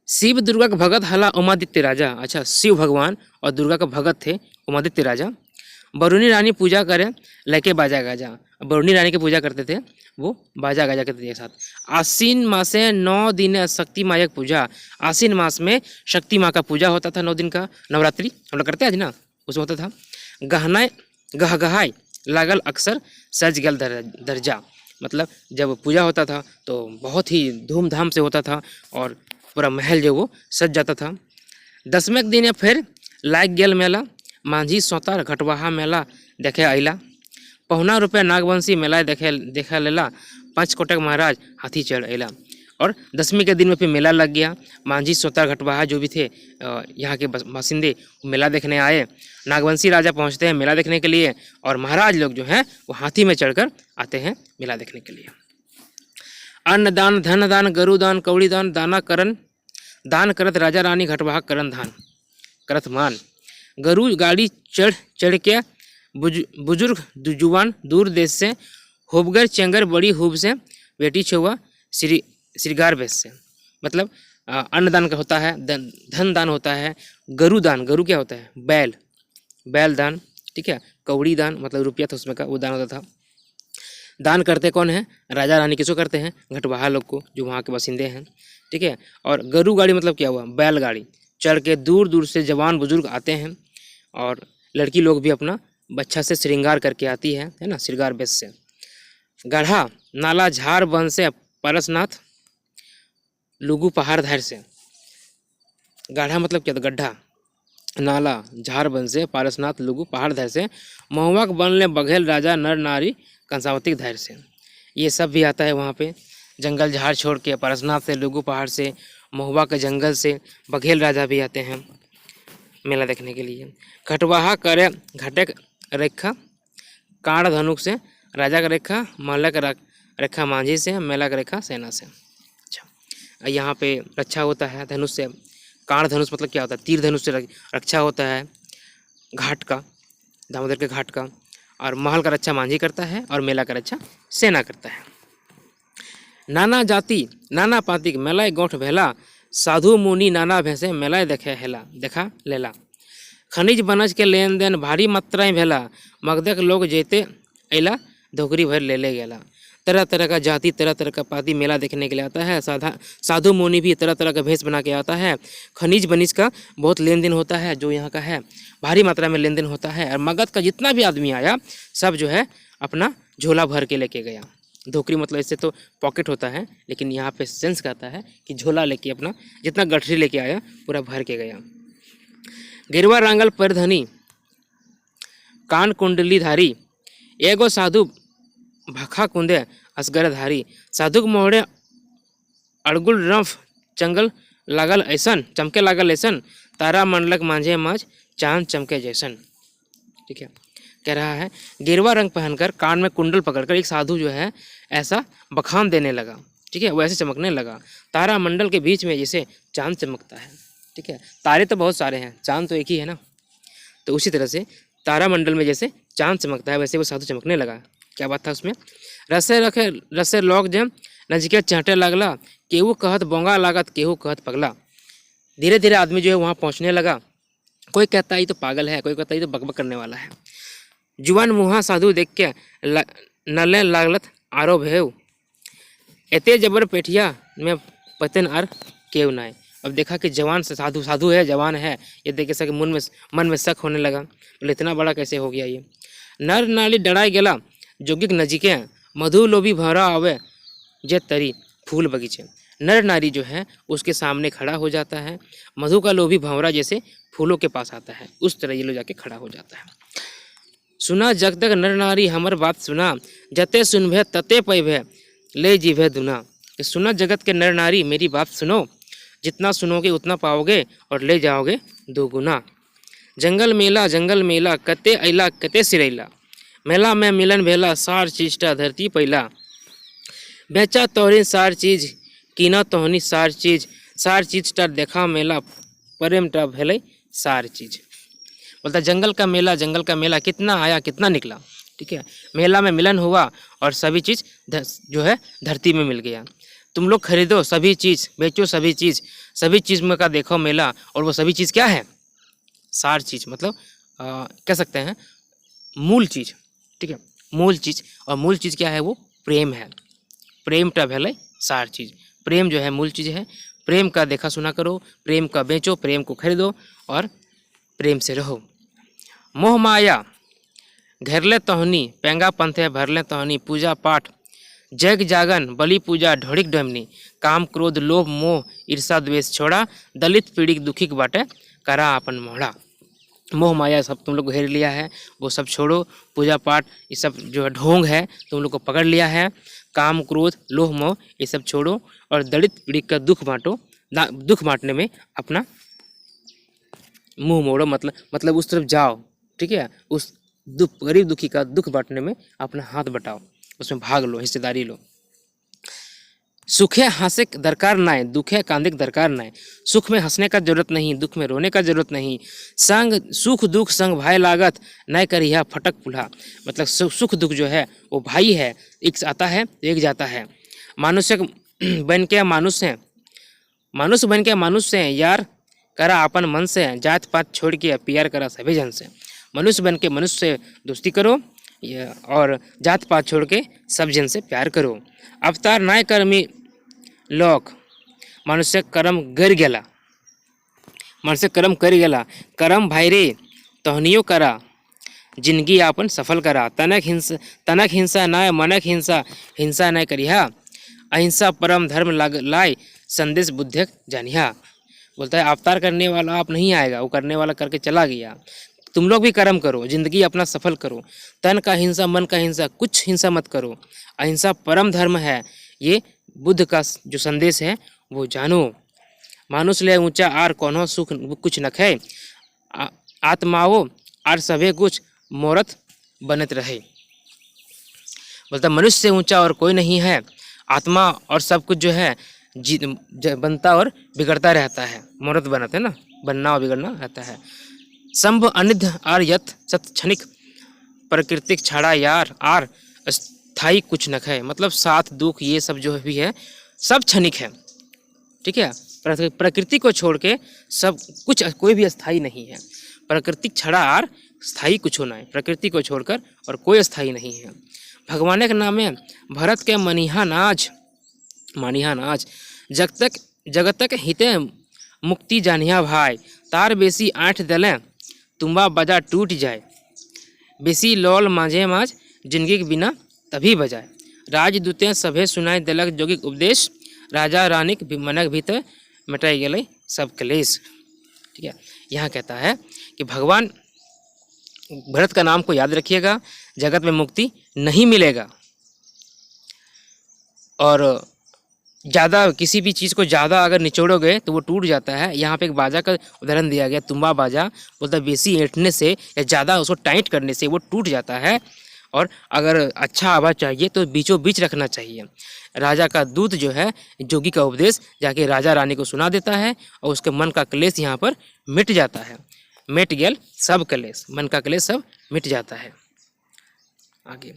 शिव दुर्गा का भगत हला उमादित्य राजा। अच्छा, शिव भगवान और दुर्गा का भगत थे उमादित्य राजा। बरूनी रानी पूजा करे लेके बाजा गाजा। बरूनी रानी की पूजा करते थे वो, बाजा गाजा करते थे साथ। आसीन मासे 9 दिन शक्ति मायक पूजा। आसीन मास में शक्ति माँ का पूजा होता था, 9 दिन का नवरात्रि हम लोग करते हैं आज ना, उसमें होता था। गहनाए गहगहाय लागल अक्सर सज गल दर्जा। मतलब जब पूजा होता था तो बहुत ही धूमधाम से होता था और पूरा महल जो वो सज जाता था। 10वें दिन फिर लाग गेल मेला, मांझी सोतार घटवाहा मेला देखे अला। पहुना रुपये नागवंशी मेला देखा लेला, 5 कोटक महाराज हाथी चढ़ अला। और 10वीं के दिन में फिर मेला लग गया। मांझी सोतार घटवाहा जो भी थे यहाँ के बासिंदे मेला देखने आए। नागवंशी राजा पहुँचते हैं मेला देखने के लिए, और महाराज लोग जो हैं वो हाथी में चढ़कर आते हैं मेला देखने के लिए। अन्न दान धन दान गरु दान कौड़ी दान दाना करन दान करत राजा रानी घटवाहा करन धान करत मान। गरु गाड़ी चढ़ के बुजुर्ग जुवान दूर देश से, होबगर चेंगर बड़ी खूब से, बेटी छुआ श्रृगार बेस से। मतलब अन्नदान का होता है, धन दान होता है, गरु दान, गरु क्या होता है बैल दान, ठीक है। कौड़ी दान मतलब रुपया था उसमें का, वो दान होता था। दान करते कौन है? राजा रानी। किसको करते हैं? घटवाहा लोग को, जो वहाँ के बासिंदे हैं, ठीक है। और गरु गाड़ी मतलब क्या हुआ? बैलगाड़ी। चढ़ के दूर दूर से जवान बुजुर्ग आते हैं, और लड़की लोग भी अपना बच्चा से श्रृंगार करके आती है ना, श्रृंगार बेश से। गढ़ा नाला झार वन से परसनाथ लुगु पहाड़ धैर से। गाढ़ा मतलब क्या था? गड्ढा। नाला झार वन से पारसनाथ लुगु पहाड़ धैर से। महुआ वन ले बघेल राजा नर नारी कंसावती धैर से। ये सब भी आता है वहाँ पे। जंगल झाड़ छोड़ के पारसनाथ से, लुगु पहाड़ से, महुआ के जंगल से बघेल राजा भी आते हैं मेला देखने के लिए। खटवाहा करे घटक रेखा कांड धनुक से। राजा का रेखा, महल का रेखा मांझी से, मेला का रेखा सेना से। अच्छा, यहाँ पे रक्षा होता है धनुष से। कांड धनुष मतलब क्या होता है? तीर धनुष से रक्षा होता है घाट का, दामोदर के घाट का। और महल का रक्षा मांझी करता है, और मेला का रक्षा सेना करता है। नाना जाति नाना पातिक मेलाय गोठ भेला। साधु मुनि नाना भैंसे मेलाय देखे हेला। देखा लेला। खनिज बनज के लेन देन भारी मात्राएं भेला। मगधक लोग जेते अला धोकरी भर ले गेला। तरह तरह का जाति, तरह तरह का पाति मेला देखने के लिए आता है। साधु मुनि भी तरह तरह का भेष बना के आता है। खनिज बनिज का बहुत लेन देन होता है, जो यहाँ का है भारी मात्रा में लेन देन होता है। और मगध का जितना भी आदमी आया सब जो है अपना झोला भर के लेके गया। धोकरी मतलब इससे तो पॉकेट होता है, लेकिन यहाँ पे सेंस कहता है कि झोला लेके अपना जितना गठरी लेके आया पूरा भर के गया। गिरवा रांगल परधनी कान कुंडली धारी। एगो साधु भखा कुंदे असगर धारी। साधुक मोहड़े अड़गुल रफ चंगल लागल ऐसन, चमके लागल ऐसन। तारा मंडलक मांझे माझ चांद चमके जैसन। ठीक है, कह रहा है गिरवा रंग पहनकर कान में कुंडल पकड़कर एक साधु जो है ऐसा बखान देने लगा। ठीक है, वो ऐसे चमकने लगा। तारा मंडल के बीच में जैसे चांद चमकता है। ठीक है, तारे तो बहुत सारे हैं, चांद तो एक ही है ना। तो उसी तरह से तारा मंडल में जैसे चांद चमकता है, वैसे वो साधु चमकने लगा। क्या बात था उसमें? रसे रखे रसे लोग जम नजके चाटे लगला। केहू कहत बोंगा लागत, केहू कहत पगला। धीरे धीरे आदमी जो है वहाँ पहुँचने लगा। कोई कहता है ये तो पागल है, कोई कहता है ये तो बकबक करने वाला है। जुआन मुहा साधु देख के नले लागलत आरो भेव। एते जबर पेठिया में पतन आर केव नाय। अब देखा कि जवान से साधु है, जवान है, ये देख के सके मन में शक होने लगा, बोले इतना बड़ा कैसे हो गया ये। नर नाली डराई गेला जोगिक नजीके। मधु लोभी भरा आवे जे तरी फूल बगीचे। नर नारी जो है उसके सामने खड़ा हो जाता है। मधु का लोभी भंवरा जैसे फूलों के पास आता है, उस तरह ये लोग जाके खड़ा हो जाता है। सुना जग तक नर नारी हमर बात सुना। जते सुनभे तते पैभे ले जीभे दुना। सुना जगत के नर नारी मेरी बात सुनो, जितना सुनोगे उतना पाओगे और ले जाओगे दोगुना। जंगल मेला कते अला कते सिरैला। मेला में मिलन भेला सार चीजटा धरती पैला। बेचा तोहरी सार चीज कीना तोहनी सार चीज टा देखा मेला प्रेम टा भेलै सार चीज। बोलता जंगल का मेला कितना आया कितना निकला। ठीक है, मेला में मिलन हुआ और सभी चीज़ जो है धरती में मिल गया। तुम लोग खरीदो सभी चीज़, बेचो सभी चीज़ में का देखो मेला। और वो सभी चीज़ क्या है? सार चीज़ मतलब कह सकते हैं मूल चीज़। ठीक है, मूल चीज़। और मूल चीज़ क्या है? वो प्रेम है। प्रेम टा भेलै सार चीज़। प्रेम जो है मूल चीज़ है। प्रेम का देखा सुना करो, प्रेम का बेचो, प्रेम को खरीदो और प्रेम से रहो। मोह माया घेरले तोहनी पेंगा पंथे भरले तोहनी। पूजा पाठ जग जागन बलि पूजा ढोड़िक डमनी। काम क्रोध लोभ मोह ईर्षा द्वेष छोड़ा। दलित पीड़ित दुखिक बाटे करा अपन मोहड़ा। मोह माया सब तुम लोग घेर लिया है, वो सब छोड़ो। पूजा पाठ ये सब जो है ढोंग है, तुम लोग को पकड़ लिया है। काम क्रोध लोभ मोह ये सब छोड़ो और दलित पीड़ित का दुख बांटो। दुख बांटने में अपना मुंह मोड़ो, मतलब उस तरफ जाओ। ठीक है, उस गरीब दुखी का दुख बांटने में अपना हाथ बटाओ, उसमें भाग लो, हिस्सेदारी लो। सुखे हंसे दरकार ना है, दुखे कांदे दरकार ना है। सुख में हंसने का जरूरत नहीं, दुख में रोने का जरूरत नहीं। संग सुख दुख संग भाई लागत न करिया फटक पुल्हा। मतलब सुख दुख जो है वो भाई है, एक आता है एक जाता है। मनुष्य बन के मनुष्य बन के मनुष्य यार करा अपन मन से। जात पात छोड़ के प्यार करा सभी जन से। मनुष्य बन के मनुष्य से दोस्ती करो और जात पात छोड़ के सब जन से प्यार करो। अवतार नाय कर्मी लोक मनुष्य कर्म गर गेला, मनुष्य कर्म कर गेला, कर्म भाई रे तहनियो करा, जिंदगी आपन सफल करा। तनक हिंसा नाय मनक हिंसा, हिंसा नाय करिहा, अहिंसा परम धर्म लाए, संदेश बुद्धक जानिहा। बोलता है अवतार करने वाला आप नहीं आएगा, वो करने वाला करके चला गया। तुम लोग भी कर्म करो, जिंदगी अपना सफल करो। तन का हिंसा मन का हिंसा, कुछ हिंसा मत करो। अहिंसा परम धर्म है, ये बुद्ध का जो संदेश है वो जानो। मानुष ले ऊंचा आर कोनो सुख कुछ नखे, आत्माओ आर सभे कुछ मोरत बनत रहे। बोलता मनुष्य से ऊंचा और कोई नहीं है, आत्मा और सब कुछ जो है बनता और बिगड़ता रहता है, मोरत बनत है ना, बनना और बिगड़ना रहता है। संभ अनिध आर यथ सत क्षणिक, प्राकृतिक छाड़ा यार आर स्थायी कुछ नख है। मतलब साथ दुख ये सब जो भी है सब क्षणिक है, ठीक है। प्रकृति को छोड़ के सब कुछ कोई भी स्थायी नहीं है। प्राकृतिक छड़ा आर स्थायी कुछ होना है, प्रकृति को छोड़कर और कोई स्थायी नहीं है। भगवान के नामे भरत के मनिहा नाच, जगतक हिते मुक्ति जानिया भाई, तार बेसी आठ दलें तुम्बा बजा टूट जाए, बेसी लोल माझे माझ जिंदगी के बिना तभी बजाए। राजदूतें सभे सुनाए दलक जोगिक उपदेश, राजा रानिक मनक भीतर मिटाई गए सब क्लेश। ठीक है, यहाँ कहता है कि भगवान भरत का नाम को याद रखिएगा, जगत में मुक्ति नहीं मिलेगा। और ज़्यादा किसी भी चीज़ को ज़्यादा अगर निचोड़ोगे तो वो टूट जाता है। यहाँ पे एक बाजा का उदाहरण दिया गया, तुम्बा बाजा, बोलता बेसी ऐंठने से या ज़्यादा उसको टाइट करने से वो टूट जाता है। और अगर अच्छा आवाज़ चाहिए तो बीचों बीच रखना चाहिए। राजा का दूत जो है जोगी का उपदेश जाके राजा रानी को सुना देता है और उसके मन का क्लेश यहाँ पर मिट जाता है। मिट गेल सब क्लेश, मन का क्लेश सब मिट जाता है। आगे,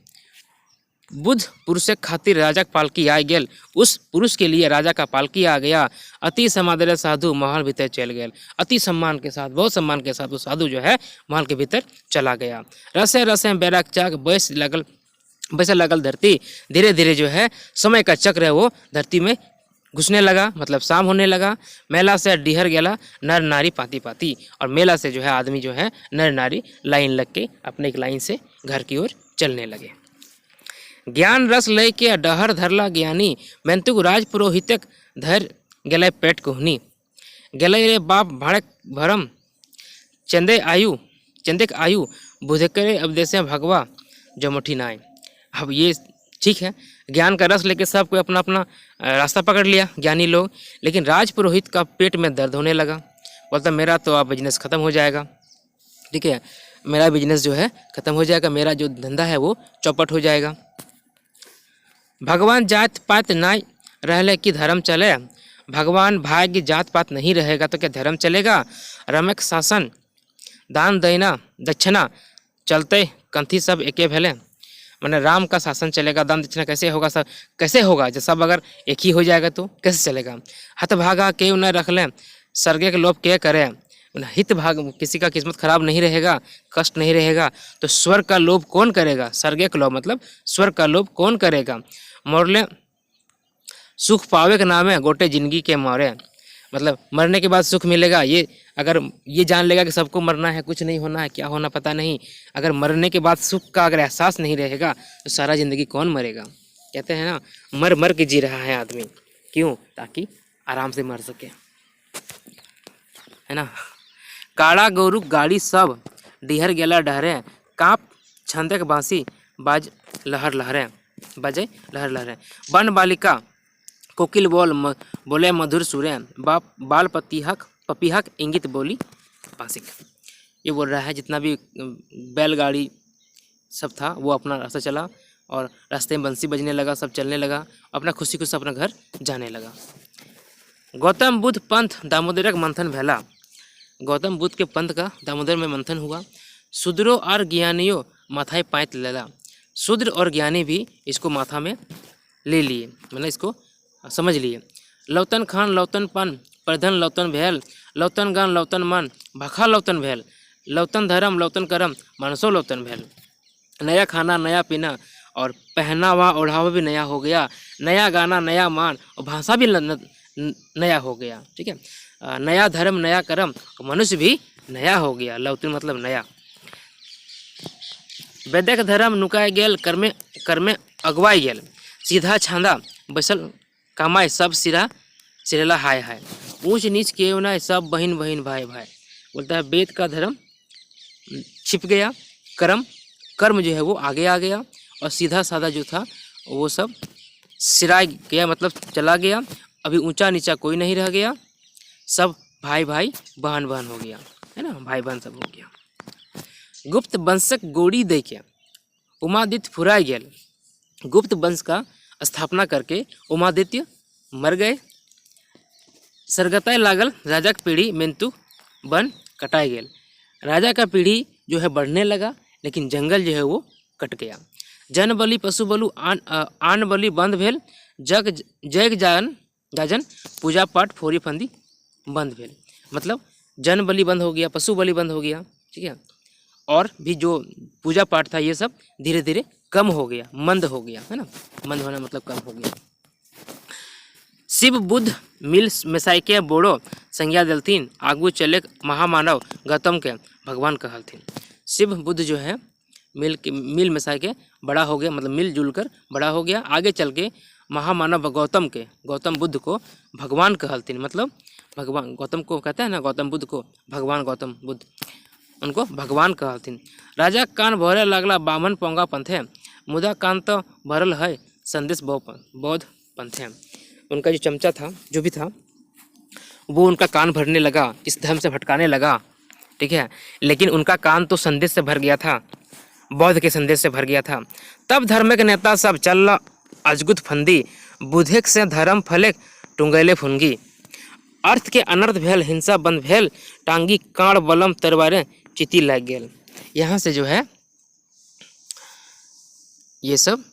बुद्ध पुरुष खातिर राजा का पालकी आ गेल, उस पुरुष के लिए राजा का पालकी आ गया। अति समादर साधु महल भीतर चल गए, अति सम्मान के साथ, बहुत सम्मान के साथ वो साधु जो है महल के भीतर चला गया। रसे रसे बैराग चाक बैसे लगल धरती, धीरे धीरे जो है समय का चक्र है वो धरती में घुसने लगा, मतलब शाम होने लगा। मेला से डिहर गेला नर नारी पाती पाती, और मेला से जो है आदमी जो है नर नारी लाइन लग के अपने एक लाइन से घर की ओर चलने लगे। ज्ञान रस लय के डहर धरला ज्ञानी, मैंतुक राज पुरोहितक धर गले पेट कोहनी। गले रे बाप भाड़क भरम चंदेक आयु बुध करे अब देसे भगवा जो मुठी नाय। अब ये ठीक है, ज्ञान का रस लेके सब कोई अपना अपना रास्ता पकड़ लिया ज्ञानी लोग, लेकिन राज पुरोहित का पेट में दर्द होने लगा। बोलता मेरा तो अब बिजनेस ख़त्म हो जाएगा, ठीक है, मेरा बिजनेस जो है ख़त्म हो जाएगा, मेरा जो धंधा है वो चौपट हो जाएगा। भगवान जात पात नाय रहले कि धर्म चले, भगवान भाग्य जात पात नहीं रहेगा तो क्या धर्म चलेगा। रमक शासन दान देना दक्षिणा चलते कंथी सब एके भले, मैंने राम का शासन चलेगा, दान दक्षिणा कैसे होगा, सब कैसे होगा जब सब अगर एक ही हो जाएगा तो कैसे चलेगा। हत भागा के न रख लें स्वर्ग के लोभ के करे, हित भाग किसी का किस्मत खराब नहीं रहेगा, कष्ट नहीं रहेगा तो स्वर्ग का लोभ कौन करेगा। स्वर्ग का लोभ मतलब स्वर्ग का लोभ कौन करेगा। मोरले सुख पावे के नाम है गोटे जिंदगी के मारे, मतलब मरने के बाद सुख मिलेगा। ये अगर ये जान लेगा कि सबको मरना है, कुछ नहीं होना है, क्या होना पता नहीं, अगर मरने के बाद सुख का अगर एहसास नहीं रहेगा तो सारा ज़िंदगी कौन मरेगा। कहते हैं ना, मर मर के जी रहा है आदमी, क्यों, ताकि आराम से मर सके, है ना। काड़ा गोरु गाड़ी सब डिहर गेला डहरे, काँप छंदक बांसी बाज लहर लहरे, बजे लहर लहरे। वन बालिका कोकिल बोले मधुर सुरे, बाप बाल पपीहक इंगित बोली पासिक। ये बोल रहा है जितना भी बैलगाड़ी सब था वो अपना रास्ता चला और रास्ते में बंसी बजने लगा, सब चलने लगा, अपना खुशी खुशी अपना घर जाने लगा। गौतम बुद्ध पंथ दामोदरक मंथन भैला, गौतम बुद्ध के पंथ का दामोदर में मंथन हुआ। शूद्रों और ज्ञानियों माथाए पाँत लेला, शूद्र और ज्ञानी भी इसको माथा में ले लिए, मतलब इसको समझ लिए। लौतन खान लौतन पन प्रधन लौतन भैल, लौतन गान लौतन मन भखा लौतन भैल। लौतन धर्म लौतन करम मनसो लौतन भेल। नया खाना नया पीना और पहनावा ओढ़ावा भी नया हो गया, नया गाना नया मान और भाषा भी नया हो गया। ठीक है, नया धर्म नया कर्म मनुष्य भी नया हो गया। लौतन मतलब नया। वैद्यक धर्म नुकाय गेल कर्मे कर्मे अगवाई गेल, सीधा छांदा बैसल कमाए सब सिरा सिरेला हाय हाय, ऊंच नीच के नाय सब बहन बहन भाई भाई। बोलता है वेद का धर्म छिप गया, कर्म जो है वो आगे आ गया और सीधा साधा जो था वो सब सिरा गया, मतलब चला गया। अभी ऊंचा नीचा कोई नहीं रह गया, सब भाई भाई बहन बहन हो गया, है ना, भाई बहन सब हो गया। गुप्त वंशक गोड़ी दे के उमादित्य फुराय गेल। गुप्त वंश का स्थापना करके उमादित्य मर गए। सरगताय लागल राजाक पीढ़ी मेंतु वन कटाई गेल। राजा का पीढ़ी जो है बढ़ने लगा, लेकिन जंगल जो है वो कट गया। जन बलि पशु बलु आन बलि बंद भेल, जग जैग जाजन पूजा पाठ फोरी फंदी बंद भेल। मतलब जन बलि बंद हो गया, पशु बलि बंद हो गया। ठीक है, और भी जो पूजा पाठ था ये सब धीरे धीरे कम हो गया, मंद हो गया, है ना। मंद होना मतलब कम हो गया। शिव बुद्ध मिल मिसाई के बोड़ो संज्ञा दलथिन, आगू चले महामानव गौतम के भगवान कहलथिन। शिव बुद्ध जो है मिल मिसाई के बड़ा हो गया, मतलब मिलजुल कर बड़ा हो गया। आगे चल के महामानव गौतम बुद्ध को भगवान कहलथिन। मतलब भगवान गौतम को कहते हैं ना, गौतम बुद्ध को भगवान गौतम बुद्ध, उनको भगवान कहलथिन। राजा कान भरे लागला बामन पोंगा पंथे, मुदा कान तो भरल है संदेश बौद्ध पंथे। उनका जो चमचा था, जो भी था, वो उनका कान भरने लगा, इस धर्म से भटकाने लगा। ठीक है, लेकिन उनका कान तो संदेश से भर गया था, बौद्ध के संदेश से भर गया था। तब धर्म के नेता सब चल अजगुत फंदी, बुधेक से धर्म फलेक टुंगैले फुनगी। अर्थ के अनर्थ भेल, हिंसा बंद भेल, टांगी कांड बलम तरवारें चिति लग गेल। यहाँ से जो है ये सब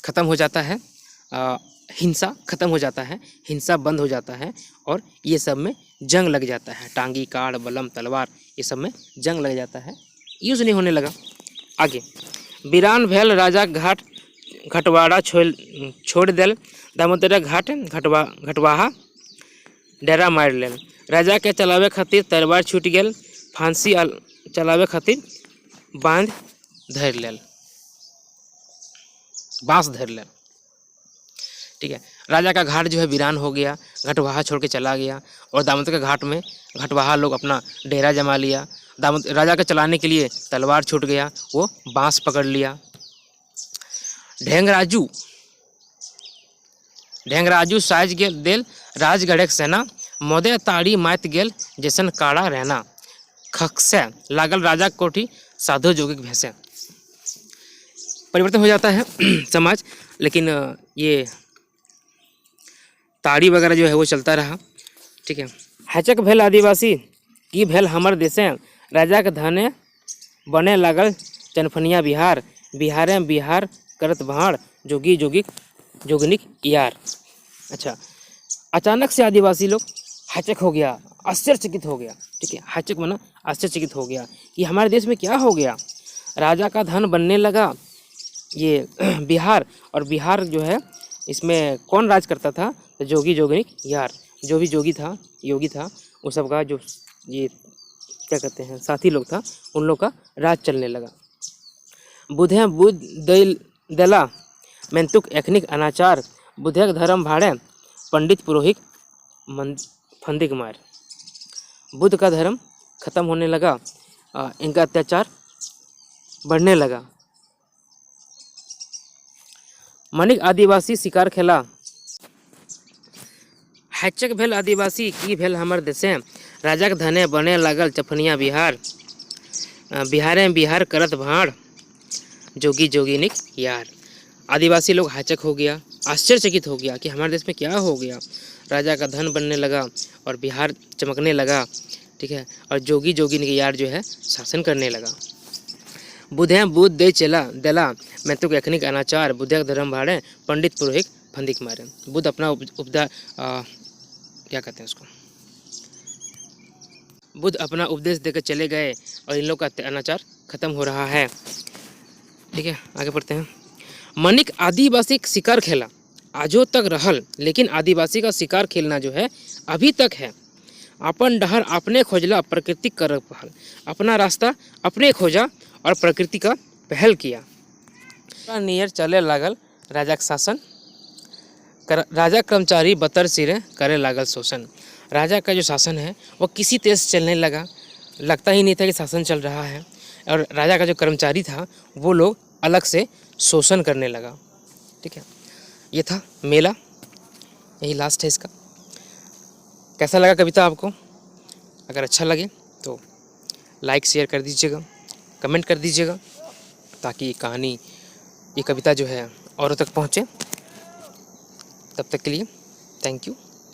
खत्म हो जाता है, हिंसा खत्म हो जाता है, हिंसा बंद हो जाता है और ये सब में जंग लग जाता है। टांगी काड़ बलम तलवार ये सब में जंग लग जाता है, यूज नहीं होने लगा। आगे वीरान भेल राजा घाट घटवाड़ा छोड़ देल, दामोदर घाट घटवाहा डेरा मार लेल। राजा के चलावे खातिर तलवार छूट गेल, फांसी चलावे खातिर बांध धर लेल, बांस धर लेल। ठीक है, राजा का घाट जो है वीरान हो गया, घटवाहा छोड़ के चला गया और दामोदर के घाट में घटवाहा लोग अपना डेरा जमा लिया। राजा के चलाने के लिए तलवार छूट गया, वो बांस पकड़ लिया। ढेंगराजू साज गेल देल राजगढ़ सेना, मोदे ताड़ी मात गेल जैसन काड़ा रहना। खक्से लागल राजा कोठी साधु जोगिक भैंसे। परिवर्तन हो जाता है समाज, लेकिन ये ताड़ी वगैरह जो है वो चलता रहा। ठीक है, हैचक भेल आदिवासी की भेल हमर देशे, राजा के धने बने लागल चनफनिया बिहार। बिहारे बिहार करत भाड़, जोगी जोगनिक यार। अच्छा, अचानक से आदिवासी लोग हैचक हो गया, आश्चर्यचकित हो गया। ठीक है, हैचक बना आश्चर्यचकित हो गया कि हमारे देश में क्या हो गया। राजा का धन बनने लगा ये बिहार, और बिहार जो है इसमें कौन राज करता था, तो जोगी जोगनिक यार, जो भी जोगी था योगी था वो सब का जो ये क्या कहते हैं साथी लोग था, उन लोग का राज चलने लगा। बुधे बुध देला मेंतुक एखनिक अनाचार, बुधेक धर्म भाड़े पंडित पुरोहित फंदिक मार। बुद्ध का धर्म खत्म होने लगा, इनका अत्याचार बढ़ने लगा। मनिक आदिवासी शिकार खेला, हैचक भेल आदिवासी की भेल हमर देशे, राजा के धने बने लागल चफनिया बिहार। बिहारे बिहार करत भाड़, जोगी जोगिनिक यार। आदिवासी लोग हैचक हो गया, आश्चर्यचकित हो गया कि हमारे देश में क्या हो गया। राजा का धन बनने लगा और बिहार चमकने लगा। ठीक है, और जोगी जोगिनिक यार जो है शासन करने लगा। बुधे बुध दे चला देला मैं तो एखनिक अनाचार, बुधे धर्म भाड़े पंडित पुरोहित फंदिक मारे। बुद्ध अपना उपदा क्या कहते हैं उसको, बुद्ध अपना उपदेश देकर चले गए और इन लोग का अत्याचार खत्म हो रहा है। ठीक है, आगे बढ़ते हैं। मनिक आदिवासी शिकार खेला आजो तक रहल, लेकिन आदिवासी का शिकार खेलना जो है अभी तक है। अपन डहर अपने खोजला प्रकृति कर पहल, अपना रास्ता अपने खोजा और प्रकृति का पहल किया। नियर चले लागल राजा के शासन, राजा कर्मचारी बतर सिरे करे लागल शोषण। राजा का जो शासन है वो किसी तेज से चलने लगा, लगता ही नहीं था कि शासन चल रहा है। और राजा का जो कर्मचारी था वो लोग अलग से शोषण करने लगा। ठीक है, ये था मेला, यही लास्ट है इसका। कैसा लगा कविता आपको? अगर अच्छा लगे तो लाइक शेयर कर दीजिएगा, कमेंट कर दीजिएगा, ताकि ये कहानी, ये कविता जो है औरों तक पहुँचे। तब तक के लिए थैंक यू।